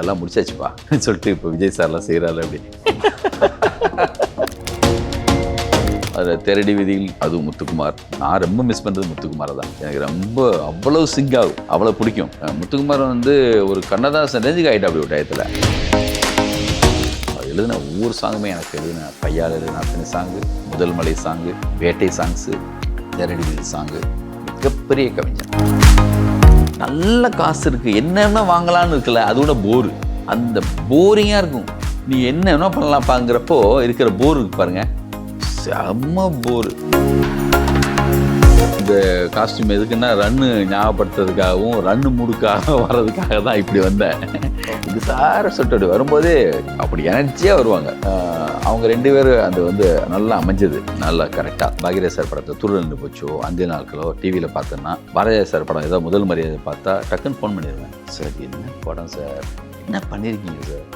எல்லாம் முடிச்சாச்சுப்பா சொல்லிட்டு இப்போ விஜய் சார்லாம் செய்கிறாரு அப்படி. அதில் தேரடி விதியில் அதுவும் முத்துக்குமார். நான் ரொம்ப மிஸ் பண்ணுறது முத்துக்குமாரை தான். எனக்கு ரொம்ப அவ்வளோ சிங்க் ஆகும், அவ்வளோ பிடிக்கும். முத்துக்குமார் வந்து ஒரு கண்ணதாசன் ரேஞ்சுக்கு ஆகிட்டா அப்படி ஒரு டயத்தில். எழுதின ஒவ்வொரு சாங்குமே எனக்கு எழுதின பையால் எழுதின அத்தனை சாங்கு, முதல் மலை சாங்கு, வேட்டை சாங்ஸு, தேரடி விதியில் சாங்கு, மிகப்பெரிய கவிஞர். நல்ல காசு இருக்குது, என்னென்ன வாங்கலான்னு இருக்குல்ல, அதோட போரு, அந்த போரிங்காக இருக்கும். நீ என்ன பண்ணலாம்ப்பாங்கிறப்போ இருக்கிற போர் இருக்கு பாருங்கள், செம்ம போர். இந்த காஸ்டியூம் எதுக்குன்னா ரன்னு ஞாபகப்படுத்துறதுக்காகவும் ரன்னு மூடுக்காக வர்றதுக்காக தான் இப்படி வந்தேன். இது சார சொல்லிட்டு வரும்போதே அப்படி எனர்ஜியாக வருவாங்க. அவங்க ரெண்டு பேரும் அது வந்து நல்லா அமைஞ்சது, நல்லா கரெக்டாக. பாக்யராஜ் சார் படத்தை துருள் நின்று போச்சோ, அந்த நாட்களோ டிவியில் பார்த்தோன்னா, பாரதியார் சார் படம் ஏதோ முதல் மரியாதை பார்த்தா டக்குன்னு ஃபோன் பண்ணிடுவேன். சார் என்ன படம் சார், என்ன பண்ணியிருக்கீங்க சார்,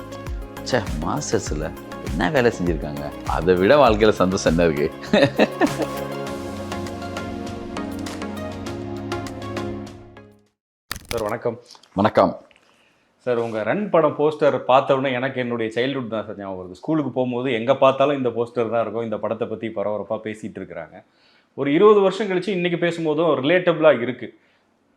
சே மாஸ்டர்ஸில் என்ன வேலை செஞ்சுருக்காங்க, அதை விட வாழ்க்கையில் சந்தோஷம் என்ன இருக்குது. சார் வணக்கம். வணக்கம் சார், உங்கள் ரன் படம் போஸ்டர் பார்த்த உடனே எனக்கு என்னுடைய சைல்ட்ஹுட் தான் சார் ஞாபகம் வருது. ஸ்கூலுக்கு போகும்போது எங்கே பார்த்தாலும் இந்த போஸ்டர் தான் இருக்கும். இந்த படத்தை பற்றி பரபரப்பாக பேசிகிட்டு இருக்கிறாங்க. ஒரு 20 வருஷம் கழித்து இன்றைக்கி பேசும்போதும் ரிலேட்டபிளாக இருக்குது.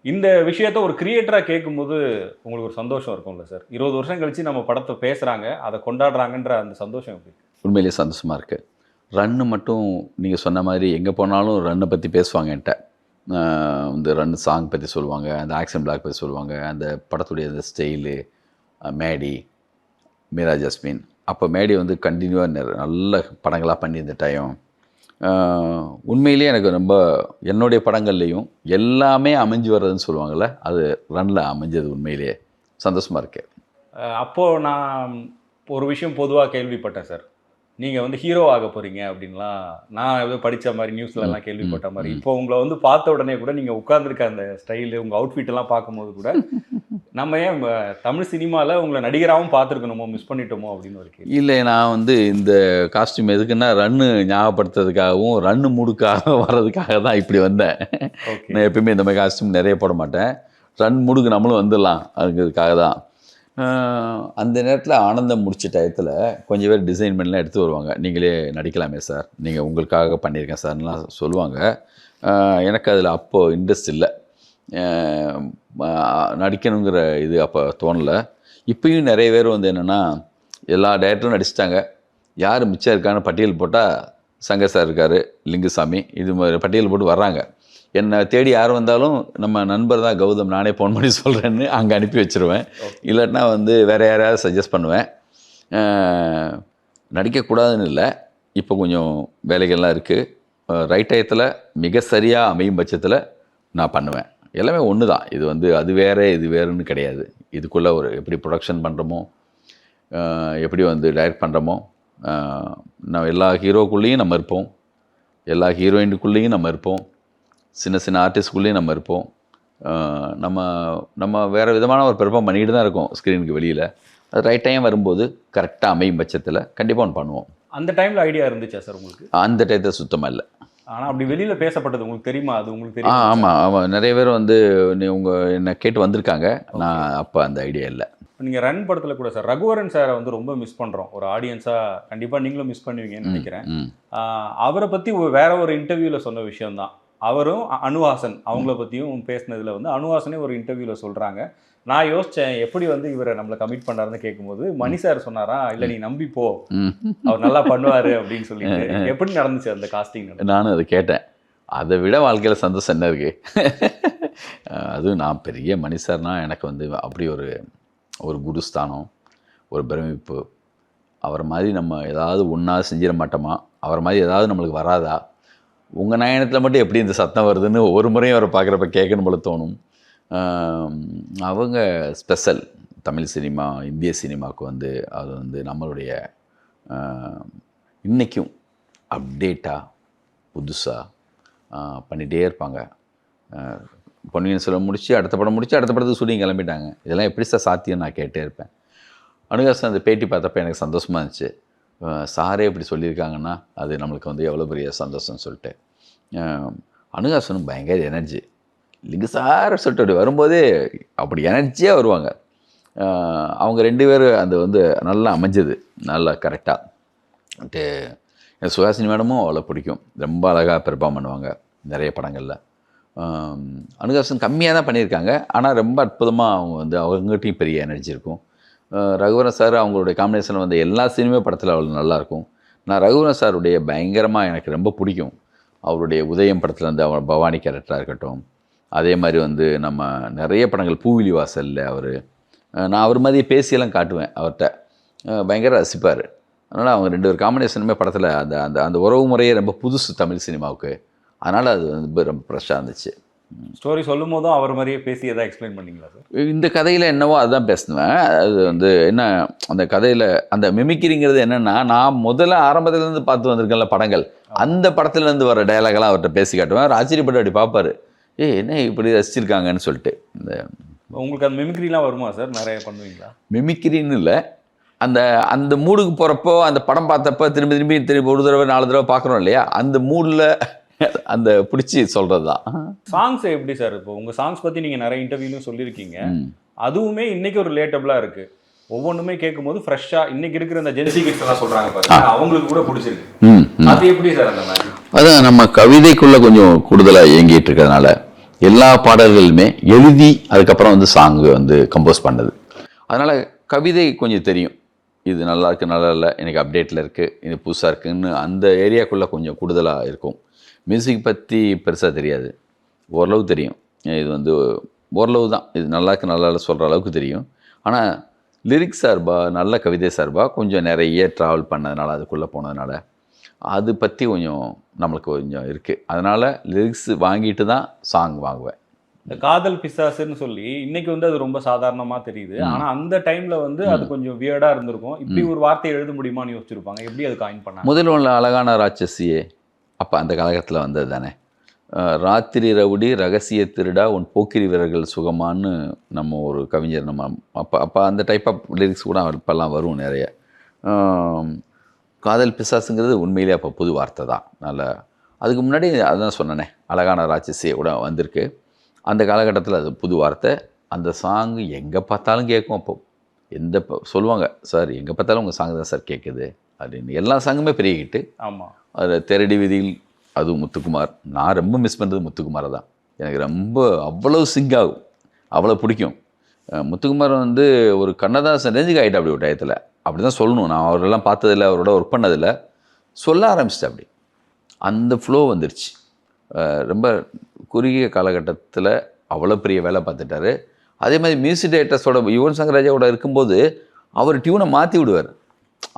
இந்த விஷயத்த ஒரு கிரியேட்டராக கேட்கும்போது உங்களுக்கு ஒரு சந்தோஷம் இருக்கும்ல சார்? 20 வருஷம் கழித்து நம்ம படத்தை பேசுகிறாங்க, அதை கொண்டாடுறாங்கன்ற அந்த சந்தோஷம் எப்படி? உண்மையிலேயே சந்தோஷமாக இருக்குது. ரன்னு மட்டும் நீங்கள் சொன்ன மாதிரி எங்கே போனாலும் ரன்னை பற்றி பேசுவாங்க என்கிட்ட. இந்த ரன் சாங் பற்றி சொல்லுவாங்க, அந்த ஆக்ஷன் பிளாக் பற்றி சொல்லுவாங்க, அந்த படத்துடைய அந்த ஸ்டைலு, மேடி, மீரா ஜாஸ்மின். அப்போ மேடி வந்து கண்டினியூவாக நல்ல படங்களாக பண்ணியிருந்த டைம். உண்மையிலேயே எனக்கு ரொம்ப என்னுடைய படங்கள்லேயும் எல்லாமே அமைஞ்சு வர்றதுன்னு சொல்லுவாங்கள்ல, அது ரன்னில் அமைஞ்சது. உண்மையிலேயே சந்தோஷமாக இருக்கு. அப்போது நான் ஒரு விஷயம் பொதுவாக கேள்விப்பட்டேன் சார், நீங்கள் வந்து ஹீரோ ஆக போகிறீங்க அப்படின்லாம் நான் ஏதோ படித்த மாதிரி நியூஸ்லலாம் கேள்விப்பட்ட மாதிரி. இப்போ உங்களை வந்து பார்த்த உடனே கூட நீங்கள் உட்கார்ந்துருக்க அந்த ஸ்டைலு, உங்கள் அவுட்ஃபிட்டெல்லாம் பார்க்கும்போது கூட நம்ம ஏன் தமிழ் சினிமாவில் உங்களை நடிகராகவும் பார்த்துருக்கணுமோ, மிஸ் பண்ணிட்டோமோ அப்படின்னு ஒரு கேள்வி. இல்லை, நான் வந்து இந்த காஸ்டியூம் எதுக்குன்னா ரன்னு ஞாபகப்படுத்துறதுக்காகவும் ரன்னு மூடுக்காக வர்றதுக்காக தான் இப்படி வந்தேன். நான் எப்பயுமே இந்த மாதிரி காஸ்டியூம் நிறைய போட மாட்டேன். ரன் மூடுக்கு நம்மளும் வந்துடலாம் அதுக்காக தான். அந்த நேரத்தில் ஆனந்தம் முடிச்ச டயத்தில் கொஞ்சம் பேர் டிசைன்மெண்ட்லாம் எடுத்து வருவாங்க. நீங்களே நடிக்கலாமே சார், நீங்கள் உங்களுக்காக பண்ணியிருக்கேன் சார்லாம் சொல்லுவாங்க. எனக்கு அதில் அப்போது இன்ட்ரெஸ்ட் இல்லை, நடிக்கணுங்கிற இது அப்போ தோணலை. இப்போயும் நிறைய பேர் வந்து என்னென்னா, எல்லா டேரக்டரும் நடிச்சிட்டாங்க, யார் மிச்சம் இருக்கான்னு பட்டியல் போட்டால் சங்கர் சார் இருக்கார், லிங்குசாமி, இது மாதிரி பட்டியல் போட்டு வர்றாங்க. என்னை தேடி யார் வந்தாலும் நம்ம நண்பர் தான் கௌதம், நானே ஃபோன் பண்ணி சொல்கிறேன்னு அங்கே அனுப்பி வச்சுருவேன். இல்லாட்டினா வந்து வேறு யாரையாவது சஜஸ்ட் பண்ணுவேன். நடிக்கக்கூடாதுன்னு இல்லை, இப்போ கொஞ்சம் வேலைகள்லாம் இருக்குது. ரைட் டயத்தில் மிக சரியாக அமையும் பட்சத்தில் நான் பண்ணுவேன். எல்லாமே ஒன்று தான். இது வந்து அது வேறு இது வேறுன்னு கிடையாது. இதுக்குள்ளே ஒரு எப்படி ப்ரொடக்ஷன் பண்ணுறோமோ, எப்படி வந்து டைரக்ட் பண்ணுறோமோ, நம்ம எல்லா ஹீரோக்குள்ளேயும் நம்ம இருப்போம், எல்லா ஹீரோயினுக்குள்ளேயும் நம்ம இருப்போம், சின்ன சின்ன ஆர்டிஸ்ட்குள்ளேயும் நம்ம இருப்போம். நம்ம நம்ம வேறு விதமான ஒரு பெர்ஃபார்ம் பண்ணிக்கிட்டு தான் இருக்கோம் ஸ்க்ரீனுக்கு வெளியில். அது ரைட் டைம் வரும்போது கரெக்டாக அமையும் பட்சத்தில் கண்டிப்பாக ஒன்று பண்ணுவோம். அந்த டைமில் ஐடியா இருந்துச்சா சார் உங்களுக்கு? அந்த டயத்தில் சுத்தமாக இல்லை. ஆனால் அப்படி வெளியில் பேசப்பட்டது உங்களுக்கு தெரியுமா? அது உங்களுக்கு தெரியும்? ஆமாம், நிறைய பேர் வந்து என்னை கேட்டு வந்திருக்காங்க. நான் அப்போ அந்த ஐடியா இல்லை. நீங்கள் ரன் படத்தில் கூட சார் ரகுவரன் சாரை வந்து ரொம்ப மிஸ் பண்ணுறோம். ஒரு ஆடியன்ஸாக கண்டிப்பாக நீங்களும் மிஸ் பண்ணுவீங்கன்னு நினைக்கிறேன். அவரை பற்றி வேற ஒரு இன்டர்வியூவில் சொன்ன விஷயம்தான். அவரும் அனுஹாசன் அவங்கள பற்றியும் பேசினதில் வந்து அனுஹாசனே ஒரு இன்டர்வியூவில் சொல்கிறாங்க, நான் யோசித்தேன் எப்படி வந்து இவரை நம்மளை கமிட் பண்ணாருன்னு கேட்கும்போது மணி சார் சொன்னாரா, இல்லை நீ நம்பிப்போ, அவர் நல்லா பண்ணுவார் அப்படின்னு சொல்லிட்டு. எப்படி நடந்துச்சு அந்த காஸ்டிங்? நானும் அதை கேட்டேன். அதை விட வாழ்க்கையில் சந்தோஷம் என்ன இருக்குது. அதுவும் நான் பெரிய மணி சார்னா எனக்கு வந்து அப்படி ஒரு குருஸ்தானம், ஒரு பிரமிப்பு. அவரை மாதிரி நம்ம ஏதாவது ஒன்றா செஞ்சிட மாட்டோமா, அவரை மாதிரி ஏதாவது நம்மளுக்கு வராதா, உங்கள் நயனத்தில் மட்டும் எப்படி இந்த சத்தம் வருதுன்னு ஒரு முறையும் அவரை பார்க்குறப்ப கேட்கணும் போல தோணும். அவங்க ஸ்பெஷல் தமிழ் சினிமா, இந்திய சினிமாவுக்கு வந்து அது வந்து நம்மளுடைய இன்றைக்கும் அப்டேட்டாக புதுசாக பண்ணிகிட்டே இருப்பாங்க. பொன்னியின் செல்வன் முடித்து அடுத்த படம் முடித்து அடுத்த படத்துக்கு ஷூட்டிங் கிளம்பிட்டாங்க. இதெல்லாம் எப்படி சார் சாத்தியம் நான் கேட்டே இருப்பேன். அனுகாசன் அந்த பேட்டி பார்த்தப்ப எனக்கு சந்தோஷமாக இருந்துச்சு. சாரே இப்படி சொல்லியிருக்காங்கன்னா அது நம்மளுக்கு வந்து எவ்வளோ பெரிய சந்தோஷம்னு சொல்லிட்டு. அனுகாசனும் பயங்கர எனர்ஜி. லிங்கு சார் சொல்லிட்டு வரும்போதே அப்படி எனர்ஜியாக வருவாங்க. அவங்க 2 பேரும் அது வந்து நல்லா அமைஞ்சது, நல்லா கரெக்டாக. சுஹாசினி மேடமும் அவ்வளோ பிடிக்கும், ரொம்ப அழகாக பெர்ஃபார்ம் பண்ணுவாங்க நிறைய படங்களில். அனுகாசன் கம்மியாக தான் பண்ணியிருக்காங்க, ஆனால் ரொம்ப அற்புதமாக அவங்க வந்து அவங்ககிட்டையும் பெரிய எனர்ஜி இருக்கும். ரகுவரன் சார் அவங்களுடைய காம்பினேஷன் வந்து எல்லா சினிமா படத்தில் அவ்வளோ நல்லாயிருக்கும். நான் ரகுவரன் சாருடைய பயங்கரமாக எனக்கு ரொம்ப பிடிக்கும். அவருடைய உதயம் படத்தில் வந்து அவர் பவானி கேரக்டராக இருக்கட்டும், அதே மாதிரி வந்து நம்ம நிறைய படங்கள் பூவிலி வாசலில் அவர், நான் அவர் மாதிரி பேசியெல்லாம் காட்டுவேன் அவர்கிட்ட, பயங்கர ரசிப்பார். அதனால் அவங்க 2 பேர் காம்பினேஷனுமே படத்தில் அந்த அந்த அந்த உறவு முறையே ரொம்ப புதுசு தமிழ் சினிமாவுக்கு. அதனால் அது வந்து ரொம்ப ஃப்ரெஷ்ஷாக இருந்துச்சு. ஸ்டோரி சொல்லும் போதும் அவர் மாதிரியே பேசி எதாவது எக்ஸ்பிளைன் பண்ணீங்களா சார்? இந்த கதையில் என்னவோ அதுதான் பேசுவேன். அது வந்து என்ன, அந்த கதையில் அந்த மிமிக்ரிங்கிறது என்னென்னா, நான் முதல்ல ஆரம்பத்துலேருந்து பார்த்து வந்திருக்கேன்ல படங்கள், அந்த படத்துலேருந்து வர டயலாகெல்லாம் அவர்கிட்ட பேசி காட்டுவேன். அவர் ஆச்சரியப்பட்டு அப்படி பார்ப்பார், என்ன இப்படி ரசிச்சிருக்காங்கன்னு சொல்லிட்டு. இந்த உங்களுக்கு அந்த மிமிக்ரிலாம் வருமா சார்? நிறைய பண்ணுவீங்களா? மிமிக்ரின்னு இல்லை, அந்த அந்த மூடுக்கு போகிறப்போ, அந்த படம் பார்த்தப்போ திரும்பி ஒரு தடவை 4 தடவை பார்க்குறோம் இல்லையா, அந்த மூடில் அந்த பிடிச்சி சொல்கிறது தான். சாங்ஸ் எப்படி சார்? இப்போ உங்கள் சாங்ஸ் பற்றி நீங்கள் நிறைய இன்டர்வியூலையும் சொல்லியிருக்கீங்க, அதுவுமே இன்னைக்கு ஒரு ரிலேட்டபிளாக இருக்குது. ஒவ்வொன்றுமே கேட்கும்போது ஃப்ரெஷ்ஷாக இன்னைக்கு இருக்கிற அந்த ஜென்சி கிட்ஸ் எல்லாம் சொல்கிறாங்க பாருங்க, அவங்களுக்கு கூட பிடிச்சிருக்கு. அது எப்படி சார் அந்த மாதிரி? அதான் நம்ம கவிதைக்குள்ளே கொஞ்சம் கூடுதலாக இயங்கிட்டு இருக்கிறதுனால எல்லா பாடல்களுமே எழுதி அதுக்கப்புறம் வந்து சாங்கு வந்து கம்போஸ் பண்ணது. அதனால் கவிதை கொஞ்சம் தெரியும், இது நல்லா இருக்குது, நல்லா இல்லை, எனக்கு அப்டேட்டில் இருக்குது, இது புதுசாக இருக்குதுன்னு அந்த ஏரியாக்குள்ளே கொஞ்சம் கூடுதலாக இருக்கும். மியூசிக் பற்றி பெருசாக தெரியாது, ஓரளவு தெரியும். இது வந்து ஓரளவு தான், இது நல்லா இருக்குது நல்லா இல்லை சொல்கிற அளவுக்கு தெரியும். ஆனால் லிரிக்ஸ் சார்பாக, நல்ல கவிதை சார்பாக கொஞ்சம் நிறைய ட்ராவல் பண்ணதுனால, அதுக்குள்ளே போனதுனால அது பற்றி கொஞ்சம் நம்மளுக்கு கொஞ்சம் இருக்குது. அதனால் லிரிக்ஸ் வாங்கிட்டு தான் சாங் வாங்குவேன். இந்த காதல் பிசாசுன்னு சொல்லி இன்னைக்கு வந்து அது ரொம்ப சாதாரணமாக தெரியுது, ஆனால் அந்த டைமில் வந்து அது கொஞ்சம் வியர்டாக இருந்திருக்கும். இப்படி ஒரு வார்த்தையை எழுத முடியுமான்னு யோசிச்சிருப்பாங்க. எப்படி அது காயின் பண்ணாங்க? முதல் ஒன்று அழகான ராட்சசியே, அப்போ அந்த காலகட்டத்தில் வந்தது தானே. ராத்திரி ரவுடி ரகசிய திருடா உன் போக்கிரி வீரர்கள் சுகமானு நம்ம ஒரு கவிஞர், நம்ம அப்போ அந்த டைப் ஆஃப் லிரிக்ஸ் கூட இப்போல்லாம் வரும் நிறைய. காதல் பிசாசுங்கிறது உண்மையிலே அப்போ புது வார்த்தை தான். நல்ல அதுக்கு முன்னாடி அதான் சொன்னேனே, அழகான ராட்சசியை கூட வந்திருக்கு. அந்த காலகட்டத்தில் அது புது வார்த்தை. அந்த சாங்கு எங்கே பார்த்தாலும் கேட்கும். அப்போது சொல்லுவாங்க, சார் எங்கே பார்த்தாலும் உங்கள் சாங் தான் சார் கேட்குது அப்படின்னு. எல்லா சாங்குமே பெரிய ஹிட்டு. ஆமாம். அதில் தெரடி விதியில் அதுவும் முத்துக்குமார். நான் ரொம்ப மிஸ் பண்ணுறது முத்துக்குமாரை தான். எனக்கு ரொம்ப அவ்வளோ சிங்க் ஆகும், அவ்வளோ பிடிக்கும். முத்துக்குமார் வந்து ஒரு கண்ணதாசன் ரேஞ்சுக்கு ஆகிட்டு அப்படி ஒரு டயத்தில், அப்படி தான் சொல்லணும். நான் அவரெல்லாம் பார்த்ததில்ல, அவரோட ஒர்க் பண்ணதில்லை, சொல்ல ஆரம்பிச்சிட்டேன் அப்படி. அந்த ஃப்ளோ வந்துருச்சு. ரொம்ப குறுகிய காலகட்டத்தில் அவ்வளோ பெரிய வேலை பார்த்துட்டாரு. அதே மாதிரி மியூசிக் டைரக்டர்ஸோட யுவன் சங்கர் ராஜாவோட இருக்கும்போது அவர் டியூனை மாற்றி விடுவார்.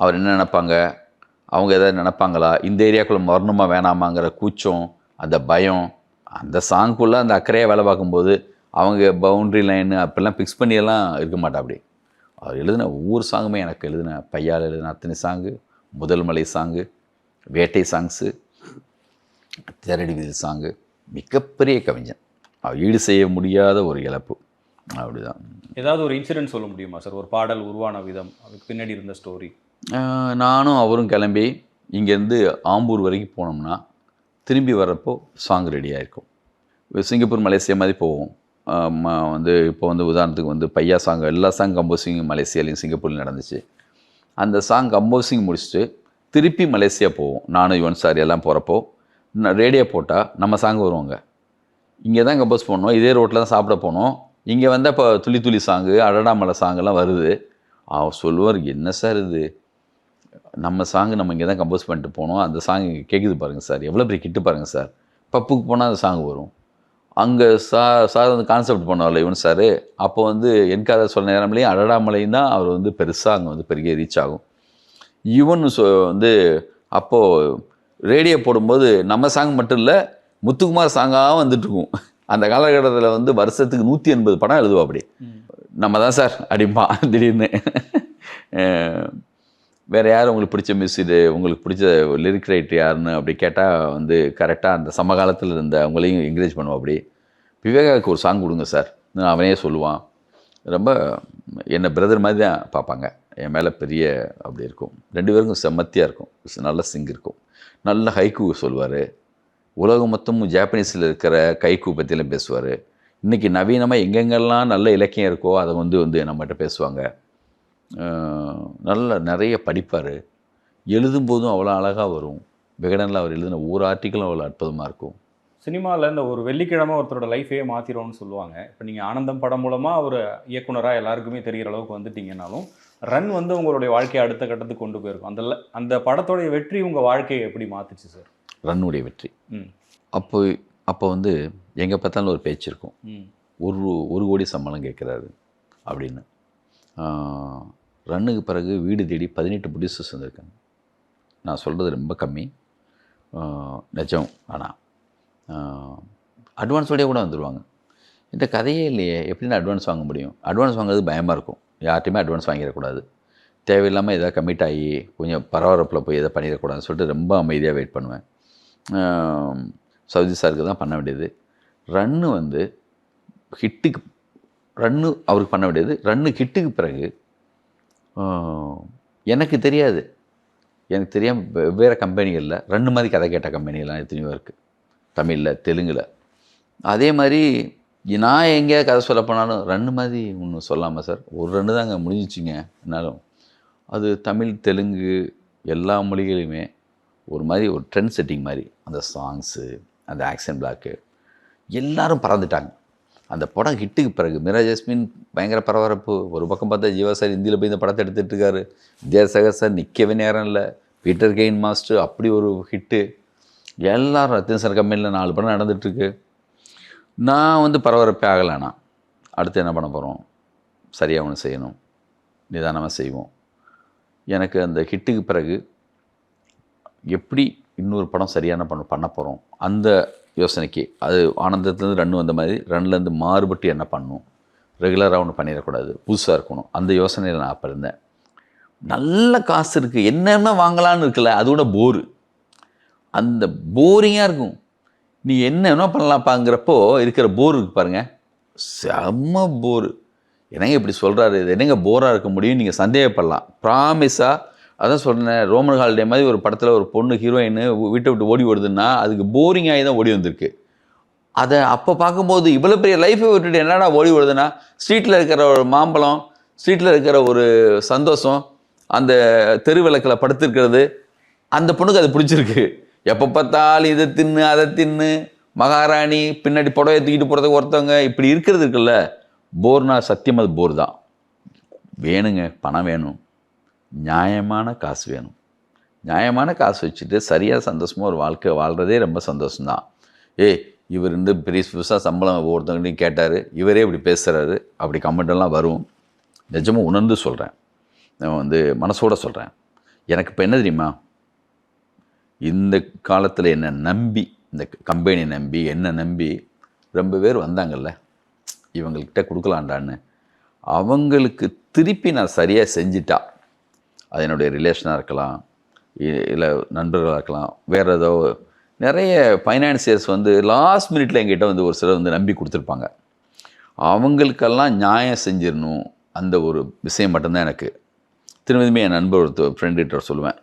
அவர் என்ன நினைப்பாங்க, அவங்க எதாவது நினைப்பாங்களா, இந்த ஏரியாக்குள்ளே வரணுமா வேணாமாங்கிற கூச்சம், அந்த பயம், அந்த சாங்குக்குள்ளே அந்த அக்கறையாக வேலை பார்க்கும்போது அவங்க பவுண்ட்ரி லைனு அப்பெல்லாம் ஃபிக்ஸ் பண்ணியெல்லாம் இருக்க மாட்டா. அப்படி அவர் எழுதின ஒவ்வொரு சாங்குமே, எனக்கு எழுதின பையால் எழுதின அத்தனை சாங்கு, முதல் மலை சாங்கு, வேட்டை சாங்ஸு, தேரடி விதில் சாங்கு, மிகப்பெரிய கவிஞன். அவர் ஈடு செய்ய முடியாத ஒரு இழப்பு. அப்படிதான். ஏதாவது ஒரு இன்சிடென்ட் சொல்ல முடியுமா சார்? ஒரு பாடல் உருவான விதம், அதுக்கு பின்னாடி இருந்த ஸ்டோரி. நானும் அவரும் கிளம்பி இங்கேருந்து ஆம்பூர் வரைக்கும் போனோம்னா திரும்பி வர்றப்போ சாங் ரெடியாக இருக்கும். சிங்கப்பூர் மலேசியா மாதிரி போவோம். வந்து இப்போ வந்து உதாரணத்துக்கு வந்து பையா சாங், எல்லா சாங் கம்போசிங் மலேசியாலையும் சிங்கப்பூரில் நடந்துச்சு. அந்த சாங் கம்போசிங் முடிச்சுட்டு திருப்பி மலேசியா போவோம். நானும் யுவன் சார் எல்லாம் போகிறப்போ ரேடியோ போட்டால் நம்ம சாங் வருவாங்க. இங்கே தான் கம்போஸ் பண்ணோம், இதே ரோட்டில் தான் சாப்பிட போனோம். இங்கே வந்தால் இப்போ துளி துளி சாங்கு, அடடாமலை சாங்கெல்லாம் வருது. அவர் சொல்லுவார், என்ன சார் இது, நம்ம சாங்கு நம்ம இங்கே தான் கம்போஸ் பண்ணிட்டு போனோம், அந்த சாங் இங்கே கேட்குது பாருங்கள் சார், எவ்வளோ பெரிய கிட்டு பாருங்கள் சார். பப்புக்கு போனால் அந்த சாங் வரும். அங்கே சார் வந்து கான்செப்ட் பண்ணார்ல யுவன் சார், அப்போ வந்து எனக்காக சொன்ன நேரம்லேயும் அடடாமலையும் தான் அவர் வந்து பெருசாக அங்கே வந்து பெரிய ரீச் ஆகும். யுவன் வந்து அப்போது ரேடியோ போடும்போது நம்ம சாங் மட்டும் இல்லை, முத்துக்குமார் சாங்காக வந்துட்டுருக்கும். அந்த காலகட்டத்தில் வந்து வருஷத்துக்கு 180 படம் எழுதுவோம். அப்படி நம்ம தான் சார் அடிப்பா திடீர்னு. வேறு யார் உங்களுக்கு பிடிச்ச மியூசிக், உங்களுக்கு பிடிச்ச லிரிக் ரைட்டர் யாருன்னு அப்படி கேட்டால் வந்து கரெக்டாக அந்த சமகாலத்தில் இருந்த அவங்களையும் என்கரேஜ் பண்ணுவோம். அப்படி விவேகாவுக்கு ஒரு சாங் கொடுங்க சார், அவனே சொல்லுவான். ரொம்ப என்னை பிரதர் மாதிரி தான் பார்ப்பாங்க. என் மேலே பெரிய அப்படி இருக்கும். 2 பேருக்கும் செம்மத்தியாக இருக்கும். நல்ல சிங் இருக்கும். நல்ல ஹைக்கூ சொல்லுவார். உலகம் மொத்தமும் ஜாப்பனீஸில் இருக்கிற கைக்கூ பற்றிலாம் பேசுவார். இன்றைக்கி நவீனமாக எங்கெங்கெல்லாம் நல்ல இலக்கியம் இருக்கோ அதை வந்து நம்மகிட்ட பேசுவாங்க. நல்ல நிறைய படிப்பார். எழுதும்போதும் அவ்வளோ அழகாக வரும். விகடனில் அவர் எழுதின ஒவ்வொரு ஆர்டிக்கலும் அவ்வளோ அற்புதமாக இருக்கும். சினிமாவில் இந்த ஒரு வெள்ளிக்கிழமை ஒருத்தரோட லைஃபே மாற்றிடும்னு சொல்லுவாங்க. இப்போ நீங்கள் ஆனந்தம் படம் மூலமாக ஒரு இயக்குனராக எல்லாருக்குமே தெரிகிற அளவுக்கு வந்துட்டீங்கன்னாலும், ரன் வந்து உங்களுடைய வாழ்க்கையை அடுத்த கட்டத்துக்கு கொண்டு போயிருக்கும். அந்த படத்தோடைய வெற்றி உங்கள் வாழ்க்கையை எப்படி மாற்றுச்சு சார்? ரன்னுடைய வெற்றி. அப்போ வந்து எங்கே பார்த்தாலும் ஒரு பேச்சு இருக்கும். ஒரு கோடி சம்பளம் கேட்குறாரு அப்படின்னு. ரன்னுக்கு பிறகு வீடு தேடி 18 ப்ரொடியூசர்ஸ் வந்திருக்காங்க. நான் சொல்கிறது ரொம்ப கம்மி, நிஜம். ஆனால் அட்வான்ஸோடய கூட வந்துடுவாங்க. இந்த கதையே இல்லையே, எப்படின்னு அட்வான்ஸ் வாங்க முடியும்? அட்வான்ஸ் வாங்குறது பயமாக இருக்கும். யார்ட்டையுமே அட்வான்ஸ் வாங்கிடக்கூடாது. தேவையில்லாமல் எதாவது கமிட் ஆகி கொஞ்சம் பரபரப்பில் போய் எதை பண்ணிடக்கூடாதுன்னு சொல்லிட்டு ரொம்ப அமைதியாக வெயிட் பண்ணுவேன். சவுதி சாருக்கு தான் பண்ண வேண்டியது. ரன்னு வந்து ஹிட்டுக்கு ரன்னு அவருக்கு பண்ண வேண்டியது. ரன்னு ஹிட்டுக்கு பிறகு எனக்கு தெரியாது, எனக்கு தெரியாமல் வெவ்வேறு கம்பெனிகளில் ரன்னு மாதிரி கதை கேட்ட கம்பெனிகள்லாம் எத்தனையோ இருக்குது, தமிழில், தெலுங்கில். அதே மாதிரி நான் எங்கேயாவது கதை சொல்ல போனாலும் ரன்னு மாதிரி ஒன்றும் சொல்லாமல் சார், ஒரு ரன்னு தாங்க முடிஞ்சிச்சிங்க என்னாலும். அது தமிழ், தெலுங்கு எல்லா மொழிகளையுமே ஒரு மாதிரி ஒரு ட்ரெண்ட் செட்டிங் மாதிரி. அந்த சாங்ஸு, அந்த ஆக்ஷன் பிளாக்கு எல்லோரும் பறந்துட்டாங்க. அந்த படம் ஹிட்டுக்கு பிறகு மீரா ஜாஸ்மின் பயங்கர பரபரப்பு. ஒரு பக்கம் பார்த்தா ஜீவா சார் இந்தியில் போய் இந்த படத்தை எடுத்துகிட்டு இருக்காரு. வித்யாசாகர் சார் நிற்கவே நேரம் இல்லை. பீட்டர் கெயின் மாஸ்டர் அப்படி ஒரு ஹிட்டு. எல்லோரும் ரத்தின சார் கம்பெனியில் 4 படம் நடந்துகிட்ருக்கு. நான் வந்து பரபரப்பே ஆகலைண்ணா. அடுத்து என்ன பண்ண போகிறோம்? சரியாக ஒன்று செய்யணும், நிதானமாக செய்வோம். எனக்கு அந்த ஹிட்டுக்கு பிறகு எப்படி இன்னொரு படம் சரியான பண்ண போகிறோம், அந்த யோசனைக்கு. அது ஆனந்தத்துலேருந்து ரன்னு வந்த மாதிரி ரன்லேருந்து மாறுபட்டு என்ன பண்ணணும், ரெகுலராக ஒன்று பண்ணிடக்கூடாது, புதுசாக இருக்கணும், அந்த யோசனையில் நான் அப்போ இருந்தேன். நல்ல காசு இருக்குது, என்னென்ன வாங்கலான்னு இருக்குல்ல, அதோட போரு, அந்த போரிங்காக இருக்கும். நீ என்ன பண்ணலாம்ப்பாங்கிறப்போ இருக்கிற போர் இருக்குது பாருங்கள், செம்ம போரு. என்னங்க இப்படி சொல்கிறாரு, இது என்னங்க போராக இருக்க முடியும் நீங்கள் சந்தேகப்படலாம். ப்ராமிஸாக அதான் சொல்கிறேன். ரோமன் ஹாலிடே மாதிரி ஒரு படத்தில் ஒரு பொண்ணு ஹீரோயின் வீட்டை விட்டு ஓடி வருதுன்னா அதுக்கு போரிங் ஆகி தான் ஓடி வந்திருக்கு. அதை அப்போ பார்க்கும்போது இவ்வளோ பெரிய லைஃப்பை விட்டுட்டு என்னடா ஓடி வருதுன்னா, ஸ்ட்ரீட்டில் இருக்கிற ஒரு மாம்பழம், ஸ்ட்ரீட்டில் இருக்கிற ஒரு சந்தோஷம், அந்த தெரு விளக்கில் படுத்துருக்கிறது, அந்த பொண்ணுக்கு அது பிடிச்சிருக்கு. எப்போ பார்த்தாலும் இதை தின்னு அதை தின்னு, மகாராணி பின்னாடி புடவை தூக்கிட்டு போகிறதுக்கு ஒருத்தவங்க இப்படி இருக்கிறது இருக்குல்ல, போர்னா சத்தியம் அது போர் தான். வேணுங்க, பணம் வேணும், நியாயமான காசு வேணும். நியாயமான காசு வச்சுட்டு சரியாக சந்தோஷமாக ஒரு வாழ்க்கை வாழ்கிறதே ரொம்ப சந்தோஷம்தான். இவர் வந்து பெரிய புதுசாக சம்பளம் ஒருத்தவங்களையும் கேட்டார், இவரே இப்படி பேசுகிறாரு, அப்படி கமெண்டெல்லாம் வரும். நிஜமாக உணர்ந்து சொல்கிறேன், நான் வந்து மனசோட சொல்கிறேன். எனக்கு இப்போ என்ன தெரியுமா, இந்த காலத்தில் என்னை நம்பி, இந்த கம்பெனி நம்பி, என்னை நம்பி ரொம்ப பேர் வந்தாங்கல்ல, இவங்கள்கிட்ட கொடுக்கலாண்டான்னு, அவங்களுக்கு திருப்பி நான் சரியாக செஞ்சிட்டா, அது என்னுடைய ரிலேஷனாக இருக்கலாம், இல்லை நண்பர்களாக இருக்கலாம், வேறு ஏதோ நிறைய ஃபைனான்சியர்ஸ் வந்து லாஸ்ட் மினிட்ல எங்கிட்ட வந்து ஒரு சிலர் வந்து நம்பி கொடுத்துருப்பாங்க. அவங்களுக்கெல்லாம் நியாயம் செஞ்சிடணும், அந்த ஒரு விஷயம் மட்டும்தான் எனக்கு. திரும்பியுமே என் நண்பர் ஒருத்தர் ஃப்ரெண்டுகிட்ட சொல்லுவேன்,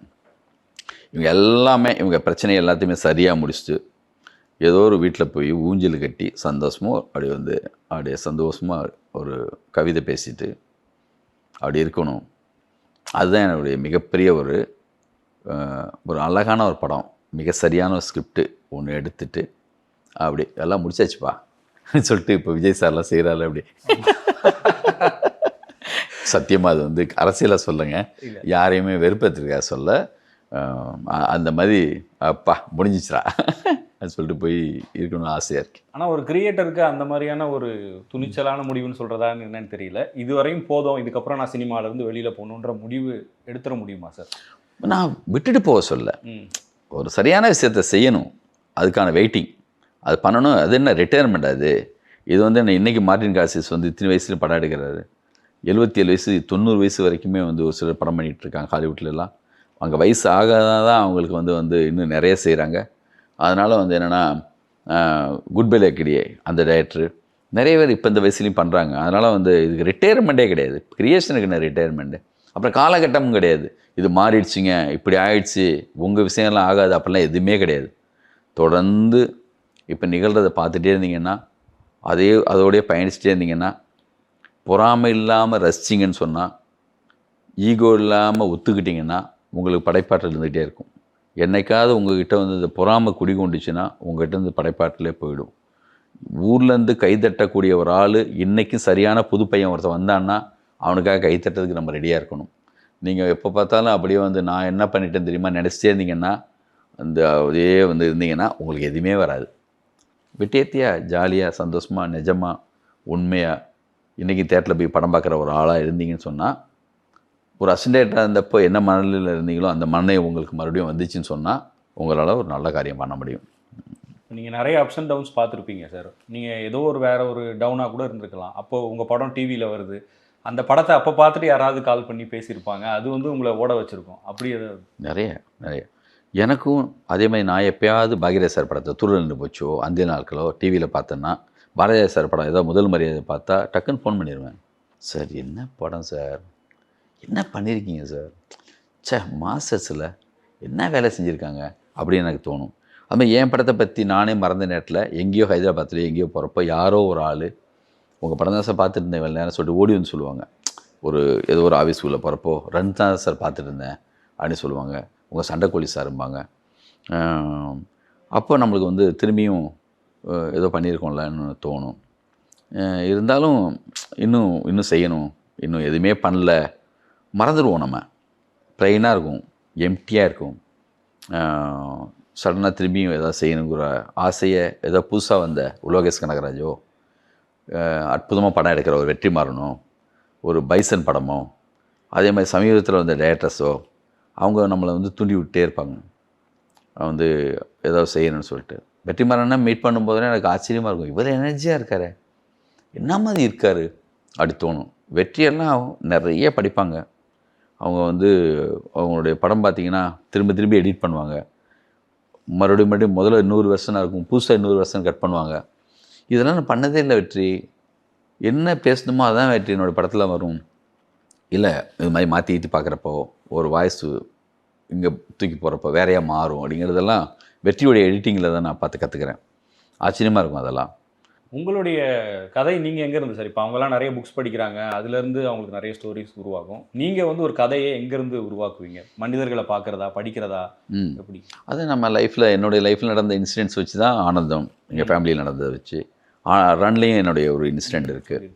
இவங்க எல்லாமே இவங்க பிரச்சனை எல்லாத்தையுமே சரியாக முடிச்சுட்டு ஏதோ ஒரு வீட்டில் போய் ஊஞ்சல் கட்டி சந்தோஷமாக அப்படியே சந்தோஷமாக ஒரு கவிதை பேசிட்டு அப்படி இருக்கணும். அதுதான் என்னுடைய மிகப்பெரிய ஒரு அழகான ஒரு படம், மிக சரியான ஒரு ஸ்கிரிப்டு ஒன்று எடுத்துட்டு அப்படி எல்லாம் முடிச்சாச்சுப்பா சொல்லிட்டு இப்போ விஜய் சார்லாம் செய்கிறாரு அப்படி. சத்தியமாக அது வந்து அரசியலாக சொல்லுங்க, யாரையுமே வெறுப்பத்திற்காக சொல்ல, அந்த மாதிரி அப்பா முடிஞ்சிச்சுரா அது சொல்லிட்டு போய் இருக்கணும்னு ஆசையாக இருக்குது. ஆனால் ஒரு கிரியேட்டருக்கு அந்த மாதிரியான ஒரு துணிச்சலான முடிவுன்னு சொல்கிறதான்னு என்னன்னு தெரியல. இதுவரையும் போதும், இதுக்கப்புறம் நான் சினிமாவிலேருந்து வெளியில் போகணுன்ற முடிவு எடுத்துட முடியுமா சார்? நான் விட்டுட்டு போக சொல்ல, ஒரு சரியான விஷயத்தை செய்யணும், அதுக்கான வெயிட்டிங், அது பண்ணணும். அது என்ன ரிட்டையர்மெண்ட், இது வந்து என்ன இன்றைக்கி மார்ட்டின் காசிஸ் வந்து இத்தனை வயசுல படம் எடுக்கிறாரு, 77 வயசு 90 வயசு வரைக்குமே வந்து ஒரு சிலர் படம் பண்ணிகிட்டு இருக்காங்க ஹாலிவுட்லலாம். அங்கே வயசு ஆகாதான் அவங்களுக்கு வந்து இன்னும் நிறைய செய்கிறாங்க. அதனால் வந்து என்னென்னா, குட் பை லேக்கிடியே அந்த டைரக்டரு நிறைய பேர் இப்போ இந்த வயசுலையும் பண்ணுறாங்க. அதனால் வந்து இதுக்கு ரிட்டையர்மெண்ட்டே கிடையாது, கிரியேஷனுக்கு என்ன ரிட்டையர்மெண்ட்டு, அப்புறம் காலகட்டமும் கிடையாது. இது மாறிடுச்சிங்க, இப்படி ஆயிடுச்சு, உங்கள் விஷயம்லாம் ஆகாது, அப்படிலாம் எதுவுமே கிடையாது. தொடர்ந்து இப்போ நிகழ்கிறத பார்த்துட்டே இருந்தீங்கன்னா அதோடய பயணிச்சுட்டே இருந்தீங்கன்னா, பொறாமை இல்லாமல் ரசிச்சிங்கன்னு சொன்னால், ஈகோ இல்லாமல் ஒத்துக்கிட்டிங்கன்னா, உங்களுக்கு படைப்பாற்றல் இருந்துகிட்டே இருக்கும். என்னைக்காவது உங்ககிட்ட வந்து இந்த பொறாமை குடிகொண்டுச்சுன்னா, உங்கள்கிட்ட இருந்து படைப்பாற்றலே போயிடும். ஊர்லேருந்து கைத்தட்டக்கூடிய ஒரு ஆள் இன்றைக்கும் சரியான புது பையன் ஒருத்தன் வந்தான்னா, அவனுக்காக கைத்தட்டுறதுக்கு நம்ம ரெடியாக இருக்கணும். நீங்கள் எப்போ பார்த்தாலும் அப்படியே வந்து நான் என்ன பண்ணிட்டேன்னு தெரியுமா நினச்சிட்டே இருந்தீங்கன்னா, அந்த அதே வந்து இருந்தீங்கன்னா, உங்களுக்கு எதுவுமே வராது. வெட்டியத்தியாக ஜாலியாக சந்தோஷமாக நிஜமாக உண்மையாக இன்றைக்கி தேட்டரில் போய் படம் பார்க்குற ஒரு ஆளாக இருந்தீங்கன்னு சொன்னால், ஒரு அசிஸ்டண்ட்டாக இருந்தப்போ என்ன மனநிலையில் இருந்தீங்களோ அந்த மனநிலை உங்களுக்கு மறுபடியும் வந்துச்சுன்னு சொன்னால், உங்களால் ஒரு நல்ல காரியம் பண்ண முடியும். நீங்கள் நிறைய அப்ஸ் அண்ட் டவுன்ஸ் பார்த்துருப்பீங்க சார். நீங்கள் ஏதோ ஒரு வேறு ஒரு டவுனாக கூட இருந்திருக்கலாம். அப்போது உங்கள் படம் டிவியில் வருது. அந்த படத்தை அப்போ பார்த்துட்டு யாராவது கால் பண்ணி பேசியிருப்பாங்க. அது வந்து உங்களை ஓட வச்சுருக்கோம். அப்படி ஏதாவது? நிறைய எனக்கும் அதே மாதிரி நான் எப்போயாவது பாக்யராஜ் சார் படத்தை துருள் நின்று போச்சோ அந்த நாட்களோ டிவியில் பார்த்தேன்னா, பாரதியார் சார் படம் ஏதோ முதல் மரியாதை பார்த்தா டக்குன்னு ஃபோன் பண்ணிடுவேன். சார் என்ன படம் சார், என்ன பண்ணியிருக்கீங்க சார், சே மாஸ்டர்ஸில் என்ன வேலை செஞ்சுருக்காங்க அப்படின்னு எனக்கு தோணும். அதுமாதிரி என் படத்தை பற்றி நானே மறந்த நேரத்தில் எங்கேயோ ஹைதராபாத்தில் எங்கேயோ போகிறப்போ யாரோ ஒரு ஆள் உங்கள் படம் தான் சார் பார்த்துட்டு இருந்தேன் வேலை நேரம் சொல்லிட்டு ஓடி வந்து சொல்லுவாங்க. ஏதோ ஒரு ஆஃபீஸ்குள்ளே போகிறப்போ ரன் தான் சார் பார்த்துட்டு இருந்தேன் அப்படின்னு சொல்லுவாங்க. உங்கள் சண்டைக்கோழி சார்ம்பாங்க. அப்போ நம்மளுக்கு வந்து திரும்பியும் ஏதோ பண்ணியிருக்கோம்லன்னு தோணும். இருந்தாலும் இன்னும் செய்யணும், இன்னும் எதுவுமே பண்ணல, மறந்துடுவோம். நம்ம ப்ளைனாக இருக்கும், எம்டியாக இருக்கும். சடனாக திரும்பியும் எதாவது செய்யணுங்கிற ஆசையை ஏதோ புதுசாக வந்த லோகேஷ் கனகராஜோ அற்புதமாக படம் எடுக்கிற ஒரு வெற்றிமாறனோ, ஒரு பைசன் படமோ, அதே மாதிரி சமீபத்தில் வந்த டேரக்டர்ஸோ அவங்க நம்மளை வந்து தூண்டி விட்டே இருப்பாங்க வந்து ஏதாவது செய்யணும்னு சொல்லிட்டு. வெற்றிமாறனை மீட் பண்ணும்போதே எனக்கு ஆச்சரியமாக இருக்கும். இவர் எனர்ஜியாக இருக்கார், என்ன மாதிரி இருக்கார் அப்படி தோணும். வெற்றியெல்லாம் நிறைய படிப்பாங்க. அவங்க வந்து அவங்களுடைய படம் பார்த்திங்கன்னா திரும்பி எடிட் பண்ணுவாங்க. மறுபடியும் முதல்ல 100 வருஷனாக இருக்கும், புதுசாக 100 வருஷம் கட் பண்ணுவாங்க. இதெல்லாம் நான் பண்ணதே இல்லை வெற்றி. என்ன பேசணுமோ அதான் வெற்றி என்னோடய படத்தில் வரும். இல்லை இது மாதிரி மாற்றி ஈத்தி பார்க்குறப்போ ஒரு வாய்ஸு இங்கே தூக்கி போகிறப்போ வேறையாக மாறும் அப்படிங்கிறதெல்லாம் வெற்றியோடைய எடிட்டிங்கில் தான் நான் பார்த்து கற்றுக்கிறேன். ஆச்சரியமாக இருக்கும் அதெல்லாம். உங்களுடைய கதை நீங்கள் எங்கேருந்து சார்? இப்போ அவங்கெல்லாம் நிறைய புக்ஸ் படிக்கிறாங்க, அதுலேருந்து அவங்களுக்கு நிறைய ஸ்டோரிஸ் உருவாகும். நீங்கள் வந்து ஒரு கதையை எங்கேருந்து உருவாக்குவீங்க? மனிதர்களை பார்க்குறதா, படிக்கிறதா, எப்படி? அது நம்ம லைஃப்பில் என்னுடைய லைஃப்பில் நடந்த இன்சிடென்ட்ஸ் வச்சு தான் ஆனந்தம், எங்கள் ஃபேமிலியில் நடந்ததை வச்சு. ரன்லேயும் என்னுடைய ஒரு இன்சிடெண்ட் இருக்குது.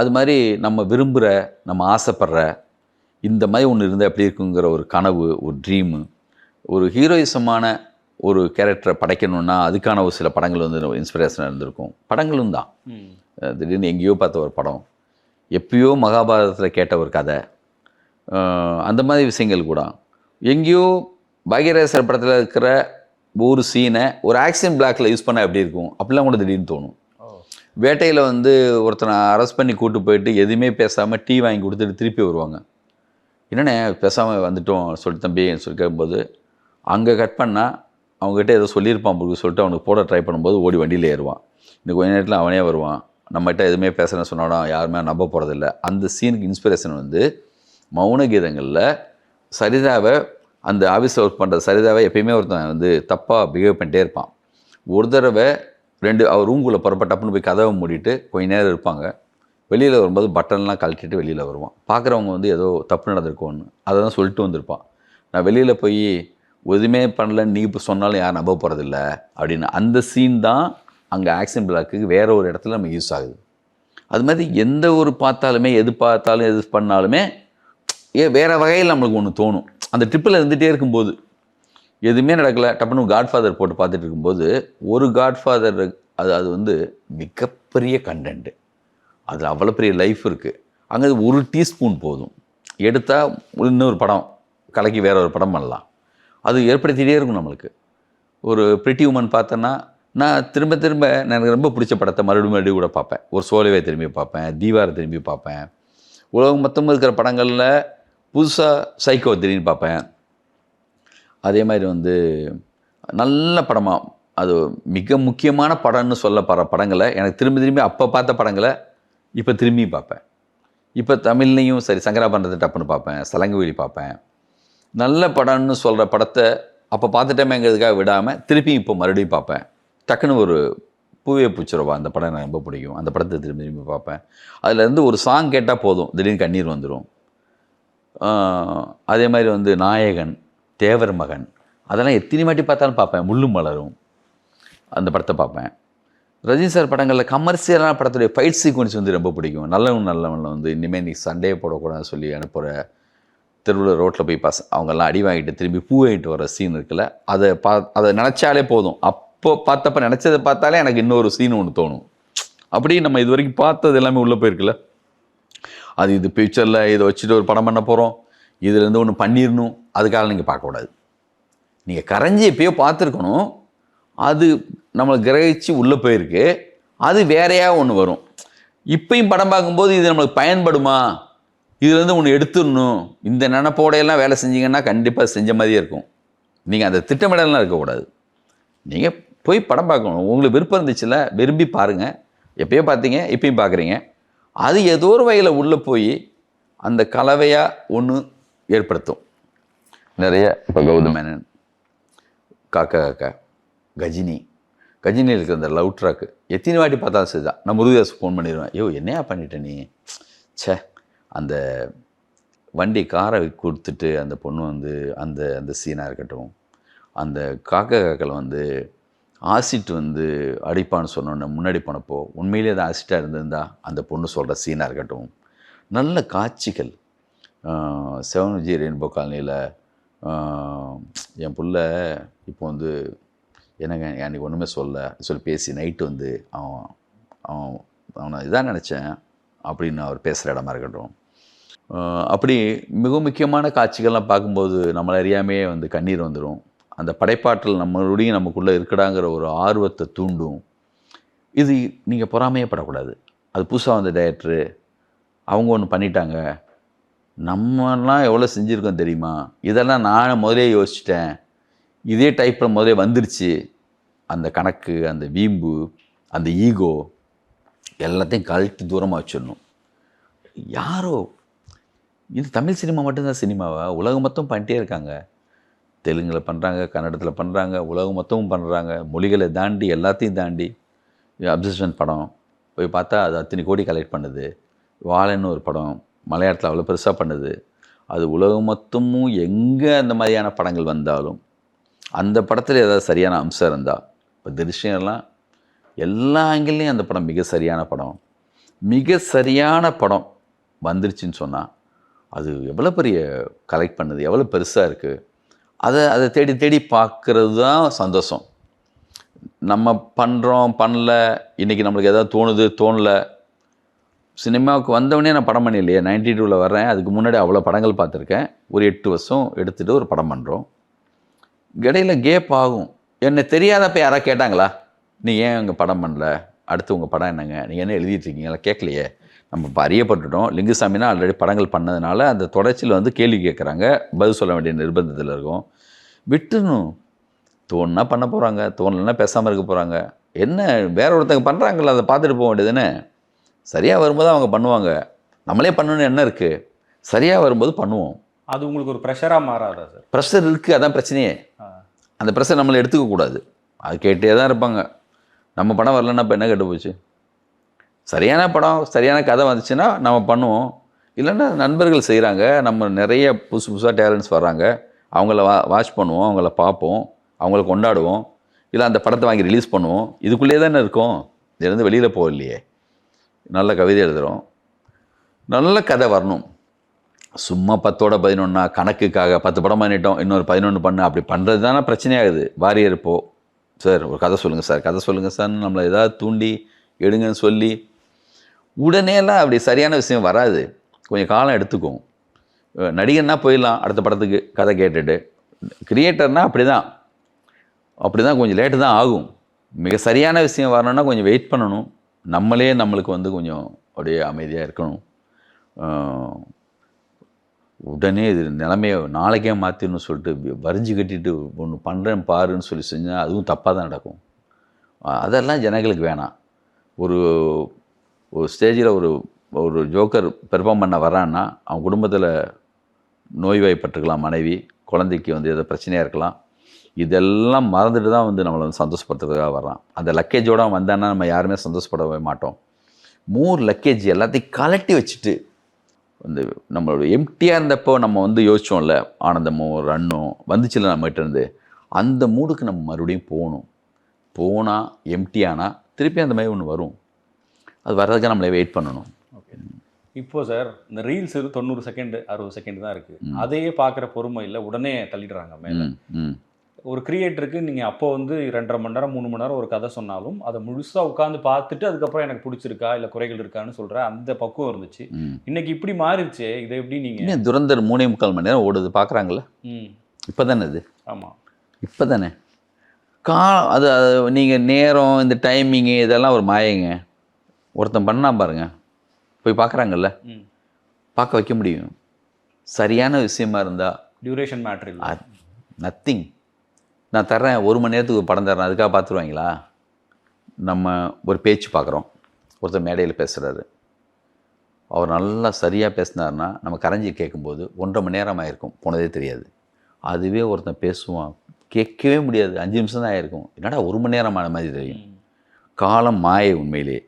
அது மாதிரி நம்ம விரும்புகிற, நம்ம ஆசைப்படுற இந்த மாதிரி ஒன்று இருந்தால் எப்படி இருக்குங்கிற ஒரு கனவு, ஒரு ட்ரீமு, ஒரு ஹீரோயிசமான ஒரு கேரக்டரை படைக்கணுன்னா அதுக்கான ஒரு சில படங்கள் வந்து இன்ஸ்பிரேஷனாக இருந்திருக்கும். படங்களும் தான். திடீர்னு எங்கேயோ பார்த்த ஒரு படம், எப்பயோ மகாபாரதத்தில் கேட்ட ஒரு கதை, அந்த மாதிரி விஷயங்கள் கூட. எங்கேயோ பாக்யராஜ் படத்தில் இருக்கிற ஒரு சீனை ஒரு ஆக்ஷன் பிளாக்கில் யூஸ் பண்ணால் எப்படி இருக்கும் அப்படிலாம் கூட திடீர்னு தோணும். வேட்டையில் வந்து ஒருத்தனை அரெஸ்ட் பண்ணி கூட்டு போயிட்டு எதுவுமே பேசாமல் டீ வாங்கி கொடுத்துட்டு திருப்பி வருவாங்க. என்னென்ன பேசாமல் வந்துட்டோம் சொல்லிட்டு தம்பி சொல்லி கேட்கும்போது அங்கே கட் பண்ணால் அவங்ககிட்ட ஏதோ சொல்லியிருப்பான் அப்படின்னு சொல்லிட்டு அவனுக்கு போட ட்ரை பண்ணும்போது ஓடி வண்டியில் ஏறுவான். இன்னும் கொஞ்ச நேரத்தில் அவனே வருவான். நம்மகிட்ட எதுவுமே பேசுகிறேன்னு சொன்னாலும் யாருமே நம்ப போகிறதில்ல. அந்த சீனுக்கு இன்ஸ்பிரேஷன் வந்து மௌன கீதங்களில் சரிதாவை, அந்த ஆஃபீஸில் ஒர்க் பண்ணுற சரிதாவை எப்பயுமே ஒருத்தன் வந்து தப்பாக பிஹேவ் பண்ணிட்டே இருப்பான். ஒரு தடவை அவர் ரூம்குள்ளே போகிறப்ப டப்புன்னு போய் கதவை மூடிட்டு கொஞ்ச நேரம் இருப்பாங்க. வெளியில் வரும்போது பட்டன்லாம் கழட்டிட்டு வெளியில் வருவான். பார்க்குறவங்க வந்து ஏதோ தப்பு நடந்திருக்கோன்னு அதை தான் சொல்லிட்டு வந்திருப்பான். நான் வெளியில் போய் எதுவுமே பண்ணலன்னு நீ இப்போ சொன்னாலும் யாரும் நம்ப போகிறதில்ல அப்படின்னு. அந்த சீன் தான் அங்கே ஆக்ஷன் பிளாக்குக்கு வேறு ஒரு இடத்துல நம்ம யூஸ் ஆகுது. அது மாதிரி எந்த ஒரு பார்த்தாலுமே எது பண்ணாலுமே வேறு வகையில் நம்மளுக்கு ஒன்று தோணும். அந்த ட்ரிப்பில் இருந்துகிட்டே இருக்கும்போது எதுவுமே நடக்கலை, டப்புன்னு காட்ஃபாதர் போட்டு பார்த்துட்டு இருக்கும்போது ஒரு காட்ஃபாதர் அது வந்து மிகப்பெரிய கண்டென்ட்டு. அதில் அவ்வளோ பெரிய லைஃப் இருக்குது. அங்கே ஒரு டீஸ்பூன் போதும், எடுத்தால் இன்னொரு படம் கலக்கி வேற ஒரு படம் பண்ணலாம். அது ஏற்படுத்திகிட்டே இருக்கும் நம்மளுக்கு. ஒரு பிரிட்டி உமன் பார்த்தேன்னா நான் திரும்ப எனக்கு ரொம்ப பிடிச்ச படத்தை மறுபடியும் கூட பார்ப்பேன். ஒரு சோலைவே திரும்பி பார்ப்பேன், தீவாரை திரும்பி பார்ப்பேன். உலகம் மொத்தமாக இருக்கிற படங்களில் புதுசாக சைக்கோ திடீர்னு பார்ப்பேன். அதே மாதிரி வந்து நல்ல படமாக அது மிக முக்கியமான படம்னு சொல்லப்படுற படங்களை எனக்கு திரும்பி அப்போ பார்த்த படங்களை இப்போ திரும்பி பார்ப்பேன். இப்போ தமிழ்லையும் சரி சங்கராபரணத்தை டப்புன்னு பார்ப்பேன், சலங்குவெளி பார்ப்பேன். நல்ல படம்னு சொல்கிற படத்தை அப்போ பார்த்துட்டேமேங்கிறதுக்காக விடாமல் திருப்பி இப்போ மறுபடியும் பார்ப்பேன். டக்குன்னு ஒரு பூவே பூச்சிரவா அந்த படம் எனக்கு ரொம்ப பிடிக்கும். அந்த படத்தை திரும்பி திரும்பி பார்ப்பேன். அதுலேருந்து ஒரு சாங் கேட்டால் போதும், திடீர்னு கண்ணீர் வந்துடும். அதே மாதிரி வந்து நாயகன், தேவர் மகன், அதெல்லாம் எத்தனை வாட்டி பார்த்தாலும் பார்ப்பேன். முள்ளும் மலரும் அந்த படத்தை பார்ப்பேன். ரஜினி சார் படங்களில் கமர்ஷியலான படத்துடைய ஃபைட் சீக்வன்ஸ் வந்து ரொம்ப பிடிக்கும். நல்லவனில் வந்து இனிமேல் நீ சண்டையே போடக்கூடாதுன்னு சொல்லி அனுப்புகிற தெருவில் ரோட்டில் போய் அவங்கெல்லாம் அடி வாங்கிட்டு திரும்பி பூ வாங்கிட்டு வர சீன் இருக்குல்ல, அதை நினச்சாலே போதும். அப்போ பார்த்தப்ப நினச்சதை பார்த்தாலே எனக்கு இன்னொரு சீன் ஒன்று தோணும். அப்படி நம்ம இது வரைக்கும் பார்த்தது எல்லாமே உள்ளே போயிருக்குல்ல, அது இது ஃபியூச்சரில் இதை வச்சுட்டு ஒரு படம் பண்ண போகிறோம், இதுலேருந்து ஒன்று பண்ணிடணும், அதுக்காக நீங்கள் பார்க்கக்கூடாது. நீங்கள் கரைஞ்சி எப்பயோ பார்த்துருக்கணும், அது நம்மளை கிரகிச்சு உள்ளே போயிருக்கு, அது வேறையாக ஒன்று வரும். இப்பயும் படம் பார்க்கும்போது இது நம்மளுக்கு பயன்படுமா, இதுலேருந்து ஒன்று எடுத்துடணும், இந்த நினப்போடையெல்லாம் வேலை செஞ்சீங்கன்னா கண்டிப்பாக செஞ்ச மாதிரியே இருக்கும். நீங்கள் அந்த திட்டமிடலாம் இருக்கக்கூடாது. நீங்கள் போய் படம் பார்க்கணும். உங்களுக்கு விருப்பம் இருந்துச்சுல, விரும்பி பாருங்கள். எப்பயோ பார்த்தீங்க, இப்பயும் பார்க்குறீங்க. அது ஏதோ ஒரு வகையில் உள்ளே போய் அந்த கலவையாக ஒன்று ஏற்படுத்தும். நிறைய இப்போ கௌதம் மேனன், காக்கா காக்கா, கஜினியில் இருக்கிற அந்த லவ் ட்ராக்கு எத்தனை வாட்டி பார்த்தாலும் சரிதான். நான் முருகதாஸ் ஃபோன் பண்ணிடுவேன், ஐயோ என்னையா பண்ணிட்ட நீ, சே. அந்த வண்டி காரை கொடுத்துட்டு அந்த பொண்ணு வந்து அந்த அந்த சீனாக இருக்கட்டும், அந்த காக்கா காக்கில் வந்து ஆசிட் வந்து அடிப்பான்னு சொன்னோன்னே முன்னாடி போனப்போ உண்மையிலே அது ஆசிட்டாக இருந்திருந்தா அந்த பொண்ணு சொல்கிற சீனாக இருக்கட்டும், நல்ல காட்சிகள். 7G ரெயின்போ காலனியில் என் புள்ள இப்போ வந்து என்னங்க எனக்கு ஒன்றுமே சொல்லி பேசி நைட்டு வந்து அவனை இதான் நினச்சேன் அப்படின்னு அவர் பேசுகிற இடமா இருக்கட்டும். அப்படி மிக முக்கியமான காட்சிகள்லாம் பார்க்கும்போது நம்மளை அறியாமையே வந்து கண்ணீர் வந்துடும். அந்த படைப்பாற்றல் நம்மளுடைய நமக்குள்ளே இருக்கடாங்கிற ஒரு ஆர்வத்தை தூண்டும். இது நீங்கள் பொறாமையே படக்கூடாது. அது புதுசாக வந்த டைரக்டரு அவங்க ஒன்று பண்ணிட்டாங்க, நம்மலாம் எவ்வளோ செஞ்சுருக்கோம் தெரியுமா, இதெல்லாம் நான் முதலே யோசிச்சிட்டேன், இதே டைப்பில் முதலே வந்துருச்சு. அந்த கணக்கு, அந்த வீம்பு, அந்த ஈகோ எல்லாத்தையும் கழட்டி தூரமாக வச்சிடணும். யாரோ இது தமிழ் சினிமா மட்டும்தான் சினிமாவா? உலகம் மொத்தம் பண்ணிட்டே இருக்காங்க. தெலுங்கில் பண்ணுறாங்க, கன்னடத்தில் பண்ணுறாங்க, உலகம் மொத்தமும் பண்ணுறாங்க. மொழிகளை தாண்டி எல்லாத்தையும் தாண்டி அப்சஷன் படம் போய் பார்த்தா அது அத்தனை கோடி கலெக்ட் பண்ணுது. வாழைன்னு ஒரு படம் மலையாளத்தில் அவ்வளோ பெருசாக பண்ணுது. அது உலகம் மொத்தமும் எங்கே அந்த மாதிரியான படங்கள் வந்தாலும் அந்த படத்தில் ஏதாவது சரியான அம்சம் இருந்தால், இப்போ திருஷ்யம்லாம் எல்லா ஆங்கிள்லேயும் அந்த படம் மிக சரியான படம். மிக சரியான படம் வந்துருச்சுன்னு சொன்னால் அது எவ்வளோ பெரிய கலெக்ட் பண்ணுது, எவ்வளோ பெருசாக இருக்குது. அதை தேடி தேடி பார்க்குறது தான் சந்தோஷம். நம்ம பண்ணுறோம் பண்ணல, இன்றைக்கி நம்மளுக்கு எதாவது தோணலை. சினிமாவுக்கு வந்தவொடனே நான் படம் பண்ணிலையே, 92 வர்றேன், அதுக்கு முன்னாடி அவ்வளோ படங்கள் பார்த்துருக்கேன். ஒரு 8 வருஷம் எடுத்துகிட்டு ஒரு படம் பண்ணுறோம். இடையில கேப் ஆகும். என்னை தெரியாதப்போ யாராவது கேட்டாங்களா, நீ ஏன் இங்கே படம் பண்ணல, அடுத்து உங்கள் படம் என்னங்க, நீங்கள் என்ன எழுதிட்டுருக்கீங்களா, கேட்கலையே. நம்ம இப்போ அறியப்பட்டுட்டோம். லிங்குசாமினா ஆல்ரெடி படங்கள் பண்ணதுனால அந்த தொடர்ச்சியில் வந்து கேள்வி கேட்குறாங்க, பதில் சொல்ல வேண்டிய நிர்பந்தத்தில் இருக்கும். விட்டுணும். தோணுனா பண்ண போகிறாங்க, தோணலைன்னா பேசாமல் இருக்க போகிறாங்க. என்ன வேற ஒருத்தங்க பண்ணுறாங்களா, அதை பார்த்துட்டு போக வேண்டியதுன்னு. சரியாக வரும்போது அவங்க பண்ணுவாங்க. நம்மளே பண்ணணும்னு என்ன இருக்குது, சரியாக வரும்போது பண்ணுவோம். அது உங்களுக்கு ஒரு ப்ரெஷராக மாறாதா சார்? ப்ரெஷர் இருக்குது, அதான் பிரச்சனையே. அந்த ப்ரெஷர் நம்மளை எடுத்துக்கக்கூடாது. அது கேட்டே தான் இருப்பாங்க. நம்ம படம் வரலன்னா இப்போ என்ன கேட்டு போச்சு. சரியான படம் சரியான கதை வந்துச்சுன்னா நம்ம பண்ணுவோம். இல்லைன்னா நண்பர்கள் செய்கிறாங்க, நம்ம நிறைய புதுசாக டேலண்ட்ஸ் வர்றாங்க, அவங்கள வாட்ச் பண்ணுவோம், அவங்கள பார்ப்போம், அவங்கள கொண்டாடுவோம். இல்லை அந்த படத்தை வாங்கி ரிலீஸ் பண்ணுவோம். இதுக்குள்ளேயே தானே இருக்கோம், இதுலேருந்து வெளியில் போகலையே. நல்ல கவிதை எழுதுகிறோம், நல்ல கதை வரணும். சும்மா 10ஓட 11 கணக்குக்காக 10 படம் பண்ணிட்டோம், இன்னொரு 11 பண்ணு, அப்படி பண்ணுறது தானே பிரச்சனையாகுது. வாரியர் இப்போ சார் ஒரு கதை சொல்லுங்கள் சார், கதை சொல்லுங்கள் சார்னு நம்மளை ஏதாவது தூண்டி எடுங்கன்னு சொல்லி உடனேலாம் அப்படி சரியான விஷயம் வராது. கொஞ்சம் காலம் எடுத்துக்கும். நடிகர்னா போயிடலாம் அடுத்த படத்துக்கு கதை கேட்டுட்டு. கிரியேட்டர்னால் அப்படி தான் கொஞ்சம் லேட்டு தான் ஆகும். மிக சரியான விஷயம் வரணும்னா கொஞ்சம் வெயிட் பண்ணணும். நம்மளே நம்மளுக்கு வந்து கொஞ்சம் அப்படியே அமைதியாக இருக்கணும். உடனே இது நிலைமையை நாளைக்கே மாற்றிடணும்னு சொல்லிட்டு வரிஞ்சு கட்டிட்டு ஒன்று பண்ணுறேன் பாருன்னு சொல்லி செஞ்சால் அதுவும் தப்பாக தான் நடக்கும். அதெல்லாம் ஜனங்களுக்கு வேணாம். ஒரு ஸ்டேஜில் ஒரு ஜோக்கர் பெர்ஃபார்ம் பண்ண வரான்னா அவன் குடும்பத்தில் நோய்வாய்ப்பட்டிருக்கலாம், மனைவி குழந்தைக்கு வந்து ஏதோ பிரச்சனையாக இருக்கலாம், இதெல்லாம் மறந்துட்டு தான் வந்து நம்மளை வந்து சந்தோஷப்படுத்துறதுக்காக வர்றான். அந்த லக்கேஜோடு வந்தான்னா நம்ம யாருமே சந்தோஷப்படவே மாட்டோம். மோர் லக்கேஜ் எல்லாத்தையும் கலட்டி வச்சுட்டு வந்து நம்மளோட எம்டியாக இருந்தப்போ நம்ம வந்து யோசிச்சோம்ல, ஆனந்தமோ ரன்னோ வந்துச்சுல நம்மகிட்ட இருந்து, அந்த மூடுக்கு நம்ம மறுபடியும் போகணும். போனால் எம்டியானால் திருப்பி அந்த மாதிரி ஒன்று வரும். அது வர்றதுக்கு நம்மளே வெயிட் பண்ணணும். ஓகே. இப்போ சார் இந்த ரீல்ஸ் 90 செகண்ட் 60 செகண்ட் தான் இருக்குது. அதையே பார்க்குற பொறுமை இல்லை, உடனே தள்ளிடுறாங்க மேலே. ஒரு கிரியேட்டருக்கு நீங்கள் அப்போ வந்து 2.5 மணி நேரம் 3 மணி நேரம் ஒரு கதை சொன்னாலும் அதை முழுசாக உட்காந்து பார்த்துட்டு அதுக்கப்புறம் எனக்கு பிடிச்சிருக்கா இல்லை குறைகள் இருக்கான்னு சொல்கிற அந்த பக்குவம் இருந்துச்சு. இன்னைக்கு இப்படி மாறிடுச்சு. இதை எப்படி நீங்கள் துரந்தர் 3.25 மணி நேரம் ஓடுது பார்க்குறாங்களே. இப்போ தானே இது? ஆமாம், இப்போ தானே அது நீங்கள் நேரம் இந்த டைமிங்கு இதெல்லாம் ஒரு மாயங்க. ஒருத்தன் பண்ணா பாருங்க, போய் பார்க்குறாங்கல்ல, பார்க்க வைக்க முடியும். சரியான விஷயமா இருந்தால் டியூரேஷன் மேட்ரு இல்லை, நத்திங். நான் தர்றேன் 1 மணி நேரத்துக்கு ஒரு படம் தர்றேன், அதுக்காக பார்த்துருவாங்களா? நம்ம ஒரு பேச்சு பார்க்குறோம், ஒருத்தர் மேடையில் பேசுகிறாரு, அவர் நல்லா சரியாக பேசினார்னா நம்ம கரைஞ்சி கேட்கும்போது 1.5 மணி நேரம் ஆகிருக்கும், போனதே தெரியாது. அதுவே ஒருத்தன் பேசுவான், கேட்கவே முடியாது, 5 நிமிஷம் தான் ஆகிருக்கும், என்னடா 1 மணி நேரம் ஆன மாதிரி தெரியும். காலம் மாயை உண்மையிலே.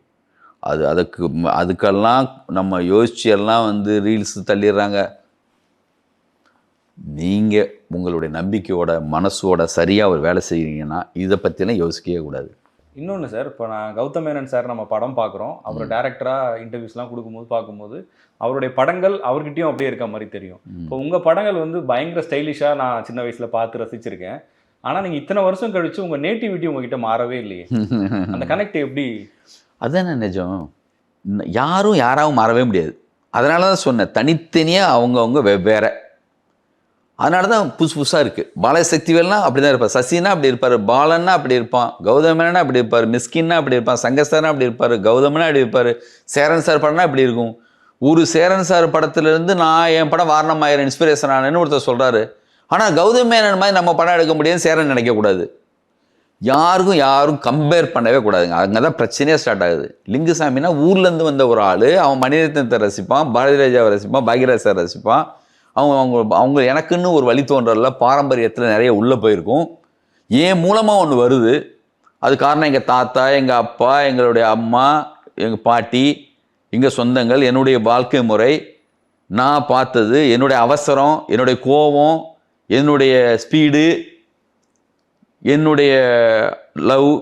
அதுக்கெல்லாம் நம்ம யோசிச்சு எல்லாம் வந்து ரீல்ஸ் தள்ளிடுறாங்க. நீங்கள் உங்களுடைய நம்பிக்கையோட மனசோட சரியாக ஒரு வேலை செய்கிறீங்கன்னா இதை பற்றிலாம் யோசிக்கவே கூடாது. இன்னொன்று சார், இப்போ நான் கௌதம் மேனன் சார் நம்ம படம் பார்க்குறோம், அவர் டேரக்டராக இன்டர்வியூஸ்லாம் கொடுக்கும்போது பார்க்கும்போது அவருடைய படங்கள் அவர்கிட்டயும் அப்படியே இருக்க மாதிரி தெரியும். இப்போ உங்கள் படங்கள் வந்து பயங்கர ஸ்டைலிஷாக நான் சின்ன வயசில் பார்த்து ரசிச்சிருக்கேன். ஆனால் நீங்கள் இத்தனை வருஷம் கழித்து உங்கள் நேட்டிவிட்டி உங்ககிட்ட மாறவே இல்லையே, அந்த கனெக்ட் எப்படி? அதுதானே நிஜம். யாரும் யாராவும் மாறவே முடியாது. அதனால தான் சொன்னேன், தனித்தனியாக அவங்கவுங்க வெவ்வேறு. அதனால தான் புதுசாக இருக்குது. பாலசக்திவேல்னா அப்படி தான் இருப்பார், சசினா அப்படி இருப்பார், பாலன்னா அப்படி இருப்பான், கௌதமனா அப்படி இருப்பார், மிஸ்கின்னா அப்படி இருப்பான், சங்கஸ்தானா அப்படி இருப்பார், கௌதமனா அப்படி இருப்பார், சேரன் சார் படம்னா அப்படி இருக்கும். ஒரு சேரன் சார் படத்துலேருந்து நான் என் படம் வாரணம் ஆயிரம் இன்ஸ்பிரேஷன் ஆனேன்னு ஒருத்தர் சொல்கிறாரு. ஆனால் கௌதம் மேனன் மாதிரி நம்ம படம் எடுக்க முடியாது சேரன் நினைக்கக்கூடாது. யாரும் கம்பேர் பண்ணவே கூடாதுங்க. அங்கே தான் பிரச்சனையே ஸ்டார்ட் ஆகுது. லிங்குசாமினா ஊர்லேருந்து வந்த ஒரு ஆள், அவன் மணிரத்னத்தை ரசிப்பான், பாரதிராஜாவை ரசிப்பான், பாக்யராஜ் சார் ரசிப்பான். அவங்க எனக்குன்னு ஒரு வழி தோன்றல, பாரம்பரியத்தில் நிறைய உள்ளே போயிருக்கும். என் மூலமாக ஒன்று வருது, அது காரணம் எங்கள் தாத்தா, எங்கள் அப்பா, எங்களுடைய அம்மா, எங்கள் பாட்டி, எங்கள் சொந்தங்கள், என்னுடைய வாழ்க்கை முறை, நான் பார்த்தது, என்னுடைய அவசரம், என்னுடைய கோபம், என்னுடைய ஸ்பீடு, என்னுடைய லவ்,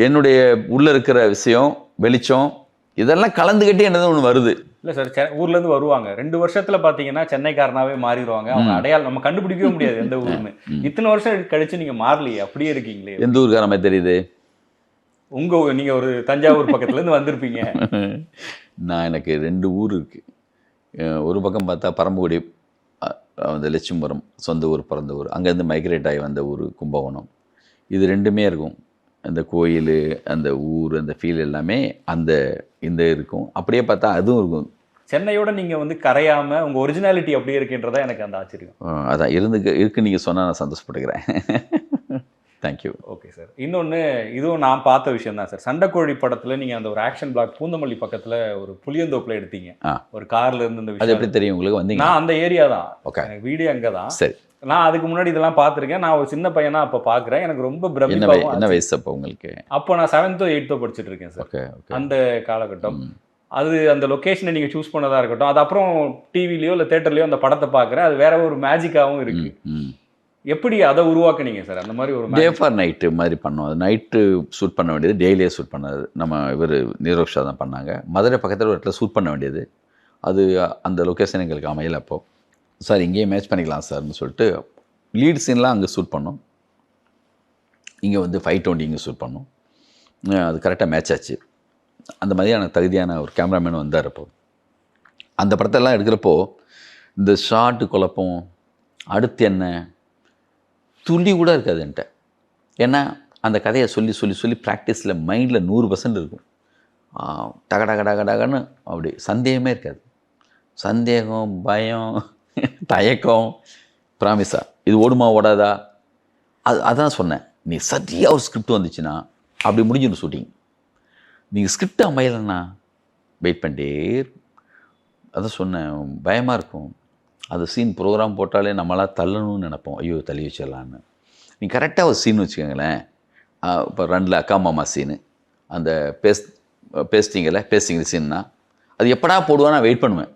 என்னுடைய உள்ளே இருக்கிற விஷயம், வெளிச்சம், இதெல்லாம் கலந்துக்கிட்டே என்னது ஒன்று வருது. இல்லை சார், ஊர்லேருந்து வருவாங்க, 2 வருஷத்தில் பார்த்தீங்கன்னா சென்னைக்காரனாவே மாறிடுவாங்க. அவங்க அடையாளம் நம்ம கண்டுபிடிக்கவே முடியாது எந்த ஊருன்னு. இத்தனை வருஷம் கழிச்சு நீங்கள் மாறலையே, அப்படியே இருக்கீங்களே. எந்த ஊருக்கார மாதிரி தெரியுது? நீங்கள் ஒரு தஞ்சாவூர் பக்கத்துலேருந்து வந்திருப்பீங்க. எனக்கு 2 ஊர் இருக்குது. ஒரு பக்கம் பார்த்தா பரம்புக்குடி, அந்த லட்சுமபுரம் சொந்த ஊர், பிறந்த ஊர். அங்கேருந்து மைக்ரேட் ஆகி வந்த ஊர் கும்பகோணம். இது 2மே இருக்கும். அந்த கோயில், அந்த ஊர், அந்த ஃபீல் எல்லாமே இந்த இருக்கும். அப்படியே பார்த்தா அதுவும் இருக்கும். சென்னையோட நீங்கள் வந்து கரையாமல் உங்கள் ஒரிஜினாலிட்டி அப்படியே இருக்குன்றதா எனக்கு அந்த ஆச்சரியம். அதான் இருக்குன்னு நீங்கள் சொன்னால் நான் சந்தோஷப்பட்டுக்கிறேன். தேங்க்யூ. Okay sir. இன்னொன்று, இதுவும் நான் பார்த்த விஷயம் தான் சார். சண்டைக்கோழி படத்தில் நீங்கள் அந்த ஒரு ஆக்ஷன் பிளாக் பூந்தமல்லி பக்கத்தில் ஒரு புளியந்தோப்பில் எடுத்தீங்க, ஒரு கார்ல இருந்து. இந்த அது எப்படி தெரியும் உங்களுக்கு? வந்தீங்க? நான் அந்த ஏரியா தான். ஓகே. எனக்கு வீடியோ அங்கே தான். சரி. நான் அதுக்கு முன்னாடி இதெல்லாம் பார்த்துருக்கேன். நான் ஒரு சின்ன பையனா அப்போ பார்க்குறேன். எனக்கு ரொம்ப பிரமிப்பாகவும். என்ன வயசு அப்போ உங்களுக்கு? அப்போ நான் 7th 8th படிச்சுட்டு இருக்கேன் சார். ஓகே. அந்த காலகட்டம் அது. அந்த லொக்கேஷனை நீங்கள் சூஸ் பண்ணதாக இருக்கட்டும், அது அப்புறம் டிவிலையோ இல்லை தேட்டர்லையோ அந்த படத்தை பார்க்குறேன், அது வேற ஒரு மேஜிக்காகவும் இருக்குது. எப்படி அதை உருவாக்குனீங்க சார்? அந்த மாதிரி ஒரு டே ஃபார் நைட்டு மாதிரி பண்ணோம். அது நைட்டு ஷூட் பண்ண வேண்டியது, டெய்லியே ஷூட் பண்ணது நம்ம இவர் நீரோஷா தான் பண்ணாங்க. மதுரை பக்கத்தில் ஒரு இடத்துல ஷூட் பண்ண வேண்டியது, அது அந்த லொக்கேஷன் எங்களுக்கு அமையல. அப்போது சார் இங்கேயே மேட்ச் பண்ணிக்கலாம் சார்னு சொல்லிட்டு லீட் சீன்லாம் அங்கே ஷூட் பண்ணோம். இங்கே வந்து ஃபைட் ஒண்டி இங்கே ஷூட் பண்ணோம். அது கரெக்டாக மேட்ச் ஆச்சு. அந்த மாதிரியான தகுதியான ஒரு கேமராமேன் வந்தார். அப்போ அந்த படத்தெல்லாம் எடுக்கிறப்போ இந்த ஷார்ட்டு குழப்பம், அடுத்து என்ன, துளி கூட இருக்காது என்கிட்ட. ஏன்னா அந்த கதையை சொல்லி சொல்லி சொல்லி ப்ராக்டிஸில் மைண்டில் 100% இருக்கும். டகடகடகடகன்னு அப்படி சந்தேகமே இருக்காது. சந்தேகம், பயம், தயக்கம், ப்ராமிஸா இது ஓடுமா ஓடாதா, அதான் சொன்னேன். நீ சரியாக ஒரு ஸ்கிரிப்ட் வந்துச்சுன்னா அப்படி முடிஞ்சிடும் ஷூட்டிங். நீங்கள் ஸ்கிரிப்ட் அமையலைன்னா வெயிட் பண்ணிட்டே, அதான் சொன்னேன், பயமாக இருக்கும். அது சீன் ப்ரோக்ராம் போட்டாலே நம்மளாம் தள்ளணும்னு நினைப்போம், ஐயோ தள்ளி வச்சிடலான்னு. நீ கரெக்டாக ஒரு சீன் வச்சுக்கோங்களேன். இப்போ 2 அக்கா மாமா சீனு, அந்த பேஸ்டிங்கில் சீன்னா அது எப்படா போடுவான் நான் வெயிட் பண்ணுவேன்.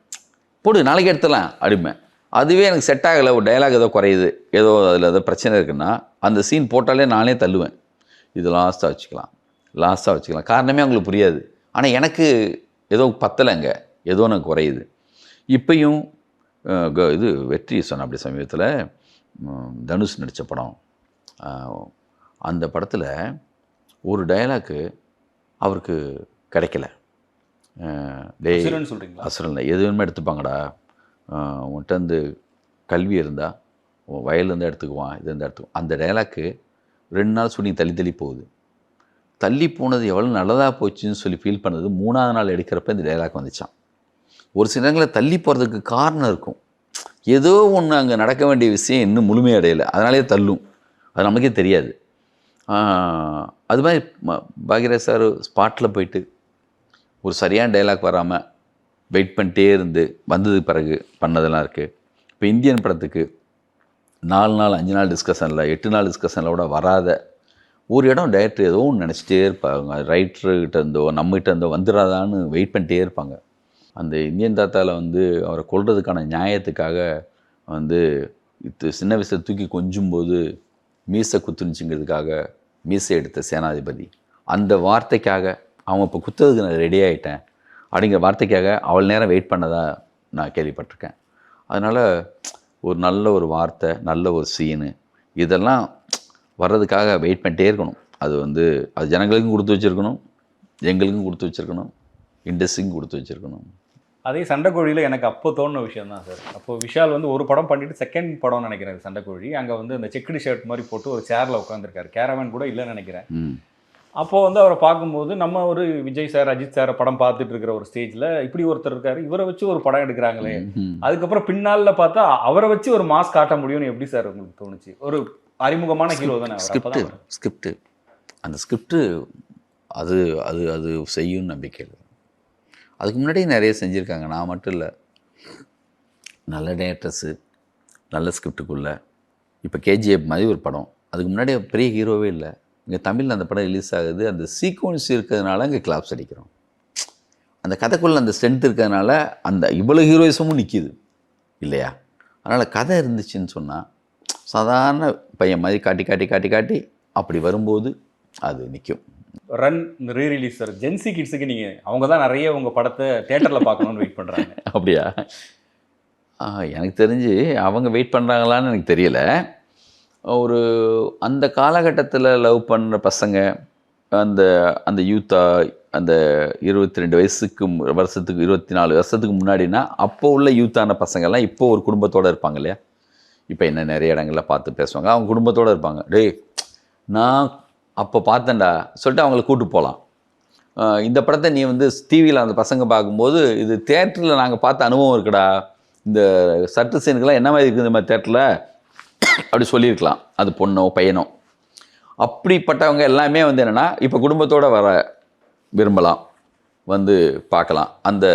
போடு நாளைக்கு எடுத்துடலாம் அப்படிம்பேன். அதுவே எனக்கு செட் ஆகலை, ஒரு டயலாக் ஏதோ குறையுது, ஏதோ அதில் ஏதோ பிரச்சனை இருக்குன்னா அந்த சீன் போட்டாலே நானே தள்ளுவேன். இது லாஸ்ட்டாக வச்சுக்கலாம். காரணமே அவங்களுக்கு புரியாது. ஆனால் எனக்கு ஏதோ பத்தலைங்க, ஏதோ எனக்கு குறையுது. இப்பையும் இது வெற்றி சொன்ன அப்படி சமீபத்தில் தனுஷ் நடித்த படம், அந்த படத்தில் ஒரு டயலாக்கு அவருக்கு கிடைக்கல. டேய் சொல்கிறீங்களா? அசுரன் எது வேணுமே எடுத்துப்பாங்கடா, உன்கிட்ட வந்து கல்வி இருந்தால் வயல் இருந்தால் எடுத்துக்குவான், இது இருந்தால் எடுத்துக்குவான். அந்த டயலாக்கு 2 நாள் ஷூட்டிங் தள்ளி போகுது. தள்ளி போனது எவ்வளோ நல்லதாக போச்சுன்னு சொல்லி ஃபீல் பண்ணது 3ஆவது நாள் எடுக்கிறப்ப இந்த டயலாக் வந்துச்சான். ஒரு சில இடங்களில் தள்ளி போகிறதுக்கு காரணம் இருக்கும். ஏதோ ஒன்று அங்கே நடக்க வேண்டிய விஷயம் இன்னும் முழுமையடையலை, அதனாலே தள்ளும். அது நமக்கே தெரியாது. அது மாதிரி பாக்யராஜ் சார் ஸ்பாட்டில் போயிட்டு ஒரு சரியான டைலாக் வராமல் வெயிட் பண்ணிட்டே இருந்து வந்ததுக்கு பிறகு பண்ணதெல்லாம் இருக்குது. இப்போ இந்தியன் படத்துக்கு 4 நாள் 5 நாள் டிஸ்கஷனில் 8 நாள் டிஸ்கஷனில் கூட வராத ஒரு இடம் டைரக்டர் ஏதோ ஒன்று நினச்சிட்டே இருப்பாங்க. ரைட்டர்கிட்ட இருந்தோ நம்மகிட்ட இருந்தோ வந்துடாதான்னு வெயிட் பண்ணிட்டே இருப்பாங்க. அந்த இந்தியன் தாத்தாவில் வந்து அவரை கொல்றதுக்கான நியாயத்துக்காக வந்து சின்ன வயசில் தூக்கி கொஞ்சும்போது மீசை குத்துனுச்சுங்கிறதுக்காக மீசை எடுத்த சேனாதிபதி, அந்த வார்த்தைக்காக அவன் இப்போ குத்துறதுக்கு நான் ரெடி ஆகிட்டேன் அப்படிங்கிற வார்த்தைக்காக அவள் நேரம் வெயிட் பண்ணதாக நான் கேள்விப்பட்டிருக்கேன். அதனால் ஒரு நல்ல ஒரு வார்த்தை, நல்ல ஒரு சீனு, இதெல்லாம் வர்றதுக்காக வெயிட் பண்ணிட்டே இருக்கணும். அது வந்து அது ஜனங்களுக்கும் கொடுத்து வச்சுருக்கணும், எங்களுக்கும் கொடுத்து வச்சுருக்கணும், இண்டஸ்ட்ரிக்கும் கொடுத்து வச்சுருக்கணும். அதே சண்டைக்கோழியில் எனக்கு அப்போ தோணுன விஷயம் தான் சார். அப்போது விஷால் வந்து ஒரு படம் பண்ணிவிட்டு செகண்ட் படம் நினைக்கிறேன் சண்டைக்கோழி, அங்கே வந்து அந்த செக்குடு ஷர்ட் மாதிரி போட்டு ஒரு சேரில் உட்காந்துருக்காரு, கேரவன் கூட இல்லைன்னு நினைக்கிறேன். அப்போது வந்து அவரை பார்க்கும்போது நம்ம ஒரு விஜய் சார் அஜித் சாரை படம் பார்த்துட்டு இருக்கிற ஒரு ஸ்டேஜில் இப்படி ஒருத்தர் இருக்காரு, இவரை வச்சு ஒரு படம் எடுக்கிறாங்களே, அதுக்கப்புறம் பின்னாலில் பார்த்தா அவரை வச்சு ஒரு மாஸ் காட்ட முடியும்னு எப்படி சார் உங்களுக்கு தோணுச்சு? ஒரு அறிமுகமான ஹீரோ தானே ஸ்கிரிப்ட் அந்த ஸ்கிரிப்ட் அது அது அது செய்யும் நம்பிக்கை இல்லை. அதுக்கு முன்னாடி நிறைய செஞ்சுருக்காங்க, நான் மட்டும் இல்லை. நல்ல டேரக்டர்ஸு, நல்ல ஸ்கிரிப்டுக்குள்ளே. இப்போ கேஜிஎஃப் மாதிரி ஒரு படம், அதுக்கு முன்னாடி பெரிய ஹீரோவே இல்லை. இங்கே தமிழில் அந்த படம் ரிலீஸ் ஆகுது, அந்த சீக்வன்ஸ் இருக்கிறதுனால இங்கே கிளாப்ஸ் அடிக்கிறோம். அந்த கதைக்குள்ளே அந்த ஸ்ட்ரென்த் இருக்கிறதுனால அந்த இவ்வளோ ஹீரோயிசமும் நிற்கிது இல்லையா? அதனால் கதை இருந்துச்சுன்னு சொன்னால் சாதாரண பையன் மாதிரி காட்டி அப்படி வரும்போது அது நிற்கும். ரன் ரீரிலீஸ் சார், ஜென்சி கிட்ஸுக்கு நீங்கள் அவங்க தான் நிறைய உங்கள் படத்தை தேட்டரில் பார்க்கணுன்னு வெயிட் பண்ணுறாங்க. அப்படியா? எனக்கு தெரிஞ்சு அவங்க வெயிட் பண்ணுறாங்களான்னு எனக்கு தெரியலை. ஒரு அந்த காலகட்டத்தில் லவ் பண்ணுற பசங்க, அந்த அந்த யூத்தாக, அந்த 22 வருஷத்துக்கு 24 வருஷத்துக்கு முன்னாடினா அப்போ உள்ள யூத்தான பசங்கள்லாம் இப்போ ஒரு குடும்பத்தோடு இருப்பாங்க இல்லையா? இப்போ என்ன நிறைய இடங்களில் பார்த்து பேசுவாங்க, அவங்க குடும்பத்தோடு இருப்பாங்க. டேய் நான் அப்போ பார்த்தேன்டா சொல்லிட்டு அவங்கள கூப்பிட்டு போகலாம். இந்த படத்தை நீ வந்து டிவியில் அந்த பசங்க பார்க்கும்போது இது தேட்டரில் நாங்கள் பார்த்த அனுபவம் இருக்குடா, இந்த சட்டு சீனுக்கெல்லாம் என்ன மாதிரி இருக்குது இந்த மாதிரி தேட்டரில் அப்படி சொல்லியிருக்கலாம் அது பொண்ணோ பையனோ. அப்படிப்பட்டவங்க எல்லாமே வந்து என்னென்னா இப்போ குடும்பத்தோடு வர விரும்பலாம், வந்து பார்க்கலாம். அந்த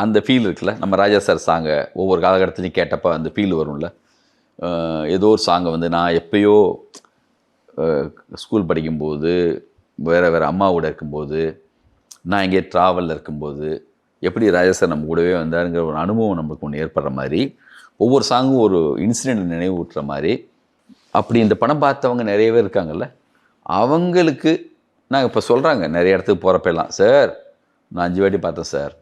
அந்த ஃபீல் இருக்குல்ல, நம்ம ராஜா சார் சாங்கை ஒவ்வொரு காலகட்டத்துலையும் கேட்டப்போ அந்த ஃபீல் வரும்ல. ஏதோ ஒரு சாங்கை வந்து நான் எப்போயோ ஸ்கூல் படிக்கும்போது, வேறு அம்மாவோட இருக்கும்போது, நான் எங்கேயே ட்ராவலில் இருக்கும்போது எப்படி ராஜா சார் நம்ம கூடவே வந்தாருங்கிற ஒரு அனுபவம் நம்மளுக்கு ஒன்று ஏற்படுற மாதிரி, ஒவ்வொரு சாங்கும் ஒரு இன்சிடெண்ட் நினைவூட்டுற மாதிரி. அப்படி இந்த படம் பார்த்தவங்க நிறைய பேர் இருக்காங்கல்ல, அவங்களுக்கு நாங்கள் இப்போ சொல்கிறாங்க நிறைய இடத்துக்கு போகிறப்பெல்லாம், சார் நான் 5 வாட்டி பார்த்தேன் சார்,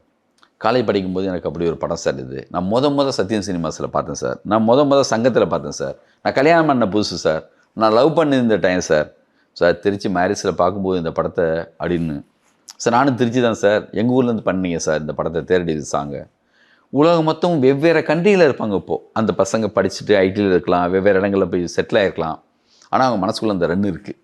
காலேஜ் படிக்கும்போது எனக்கு அப்படி ஒரு படம் சார் இது, நான் முத சத்யம் சினிமாஸில் பார்த்தேன் சார், நான் முத சங்கத்தில் பார்த்தேன் சார், நான் கல்யாணம் பண்ண புதுசு சார், நான் லவ் பண்ணியிருந்த டைம் சார், திருச்சி மேரேஜில் பார்க்கும்போது இந்த படத்தை அப்படின்னு சார், நானும் திருச்சி தான் சார், எங்கள் ஊர்லேருந்து பண்ணீங்க சார் இந்த படத்தை தேரடி சாங்க. உலகம் மொத்தம் வெவ்வேறு கண்ட்ரியில் இருப்பாங்க இப்போது. அந்த பசங்க படிச்சுட்டு ஐடியில் இருக்கலாம், வெவ்வேறு இடங்களில் போய் செட்டில் ஆகிருக்கலாம், ஆனால் அவங்க மனசுக்குள்ளே அந்த ரன் இருக்குது.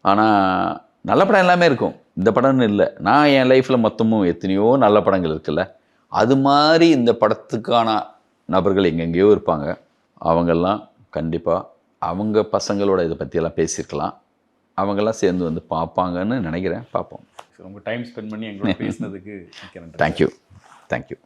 ஆனால் நல்ல படம் எல்லாமே இருக்கும், இந்த படம்னு இல்லை. நான் என் லைஃப்பில் மொத்தமும் எத்தனையோ நல்ல படங்கள் இருக்குல்ல, அது மாதிரி இந்த படத்துக்கான நபர்கள் எங்கெங்கேயோ இருப்பாங்க. அவங்கெல்லாம் கண்டிப்பாக அவங்க பசங்களோட இதை பற்றியெல்லாம் பேசியிருக்கலாம், அவங்கெல்லாம் சேர்ந்து வந்து பார்ப்பாங்கன்னு நினைக்கிறேன். பார்ப்போம். உங்கள் டைம் ஸ்பெண்ட் பண்ணி எங்களோட பேசினதுக்கு தேங்க்யூ.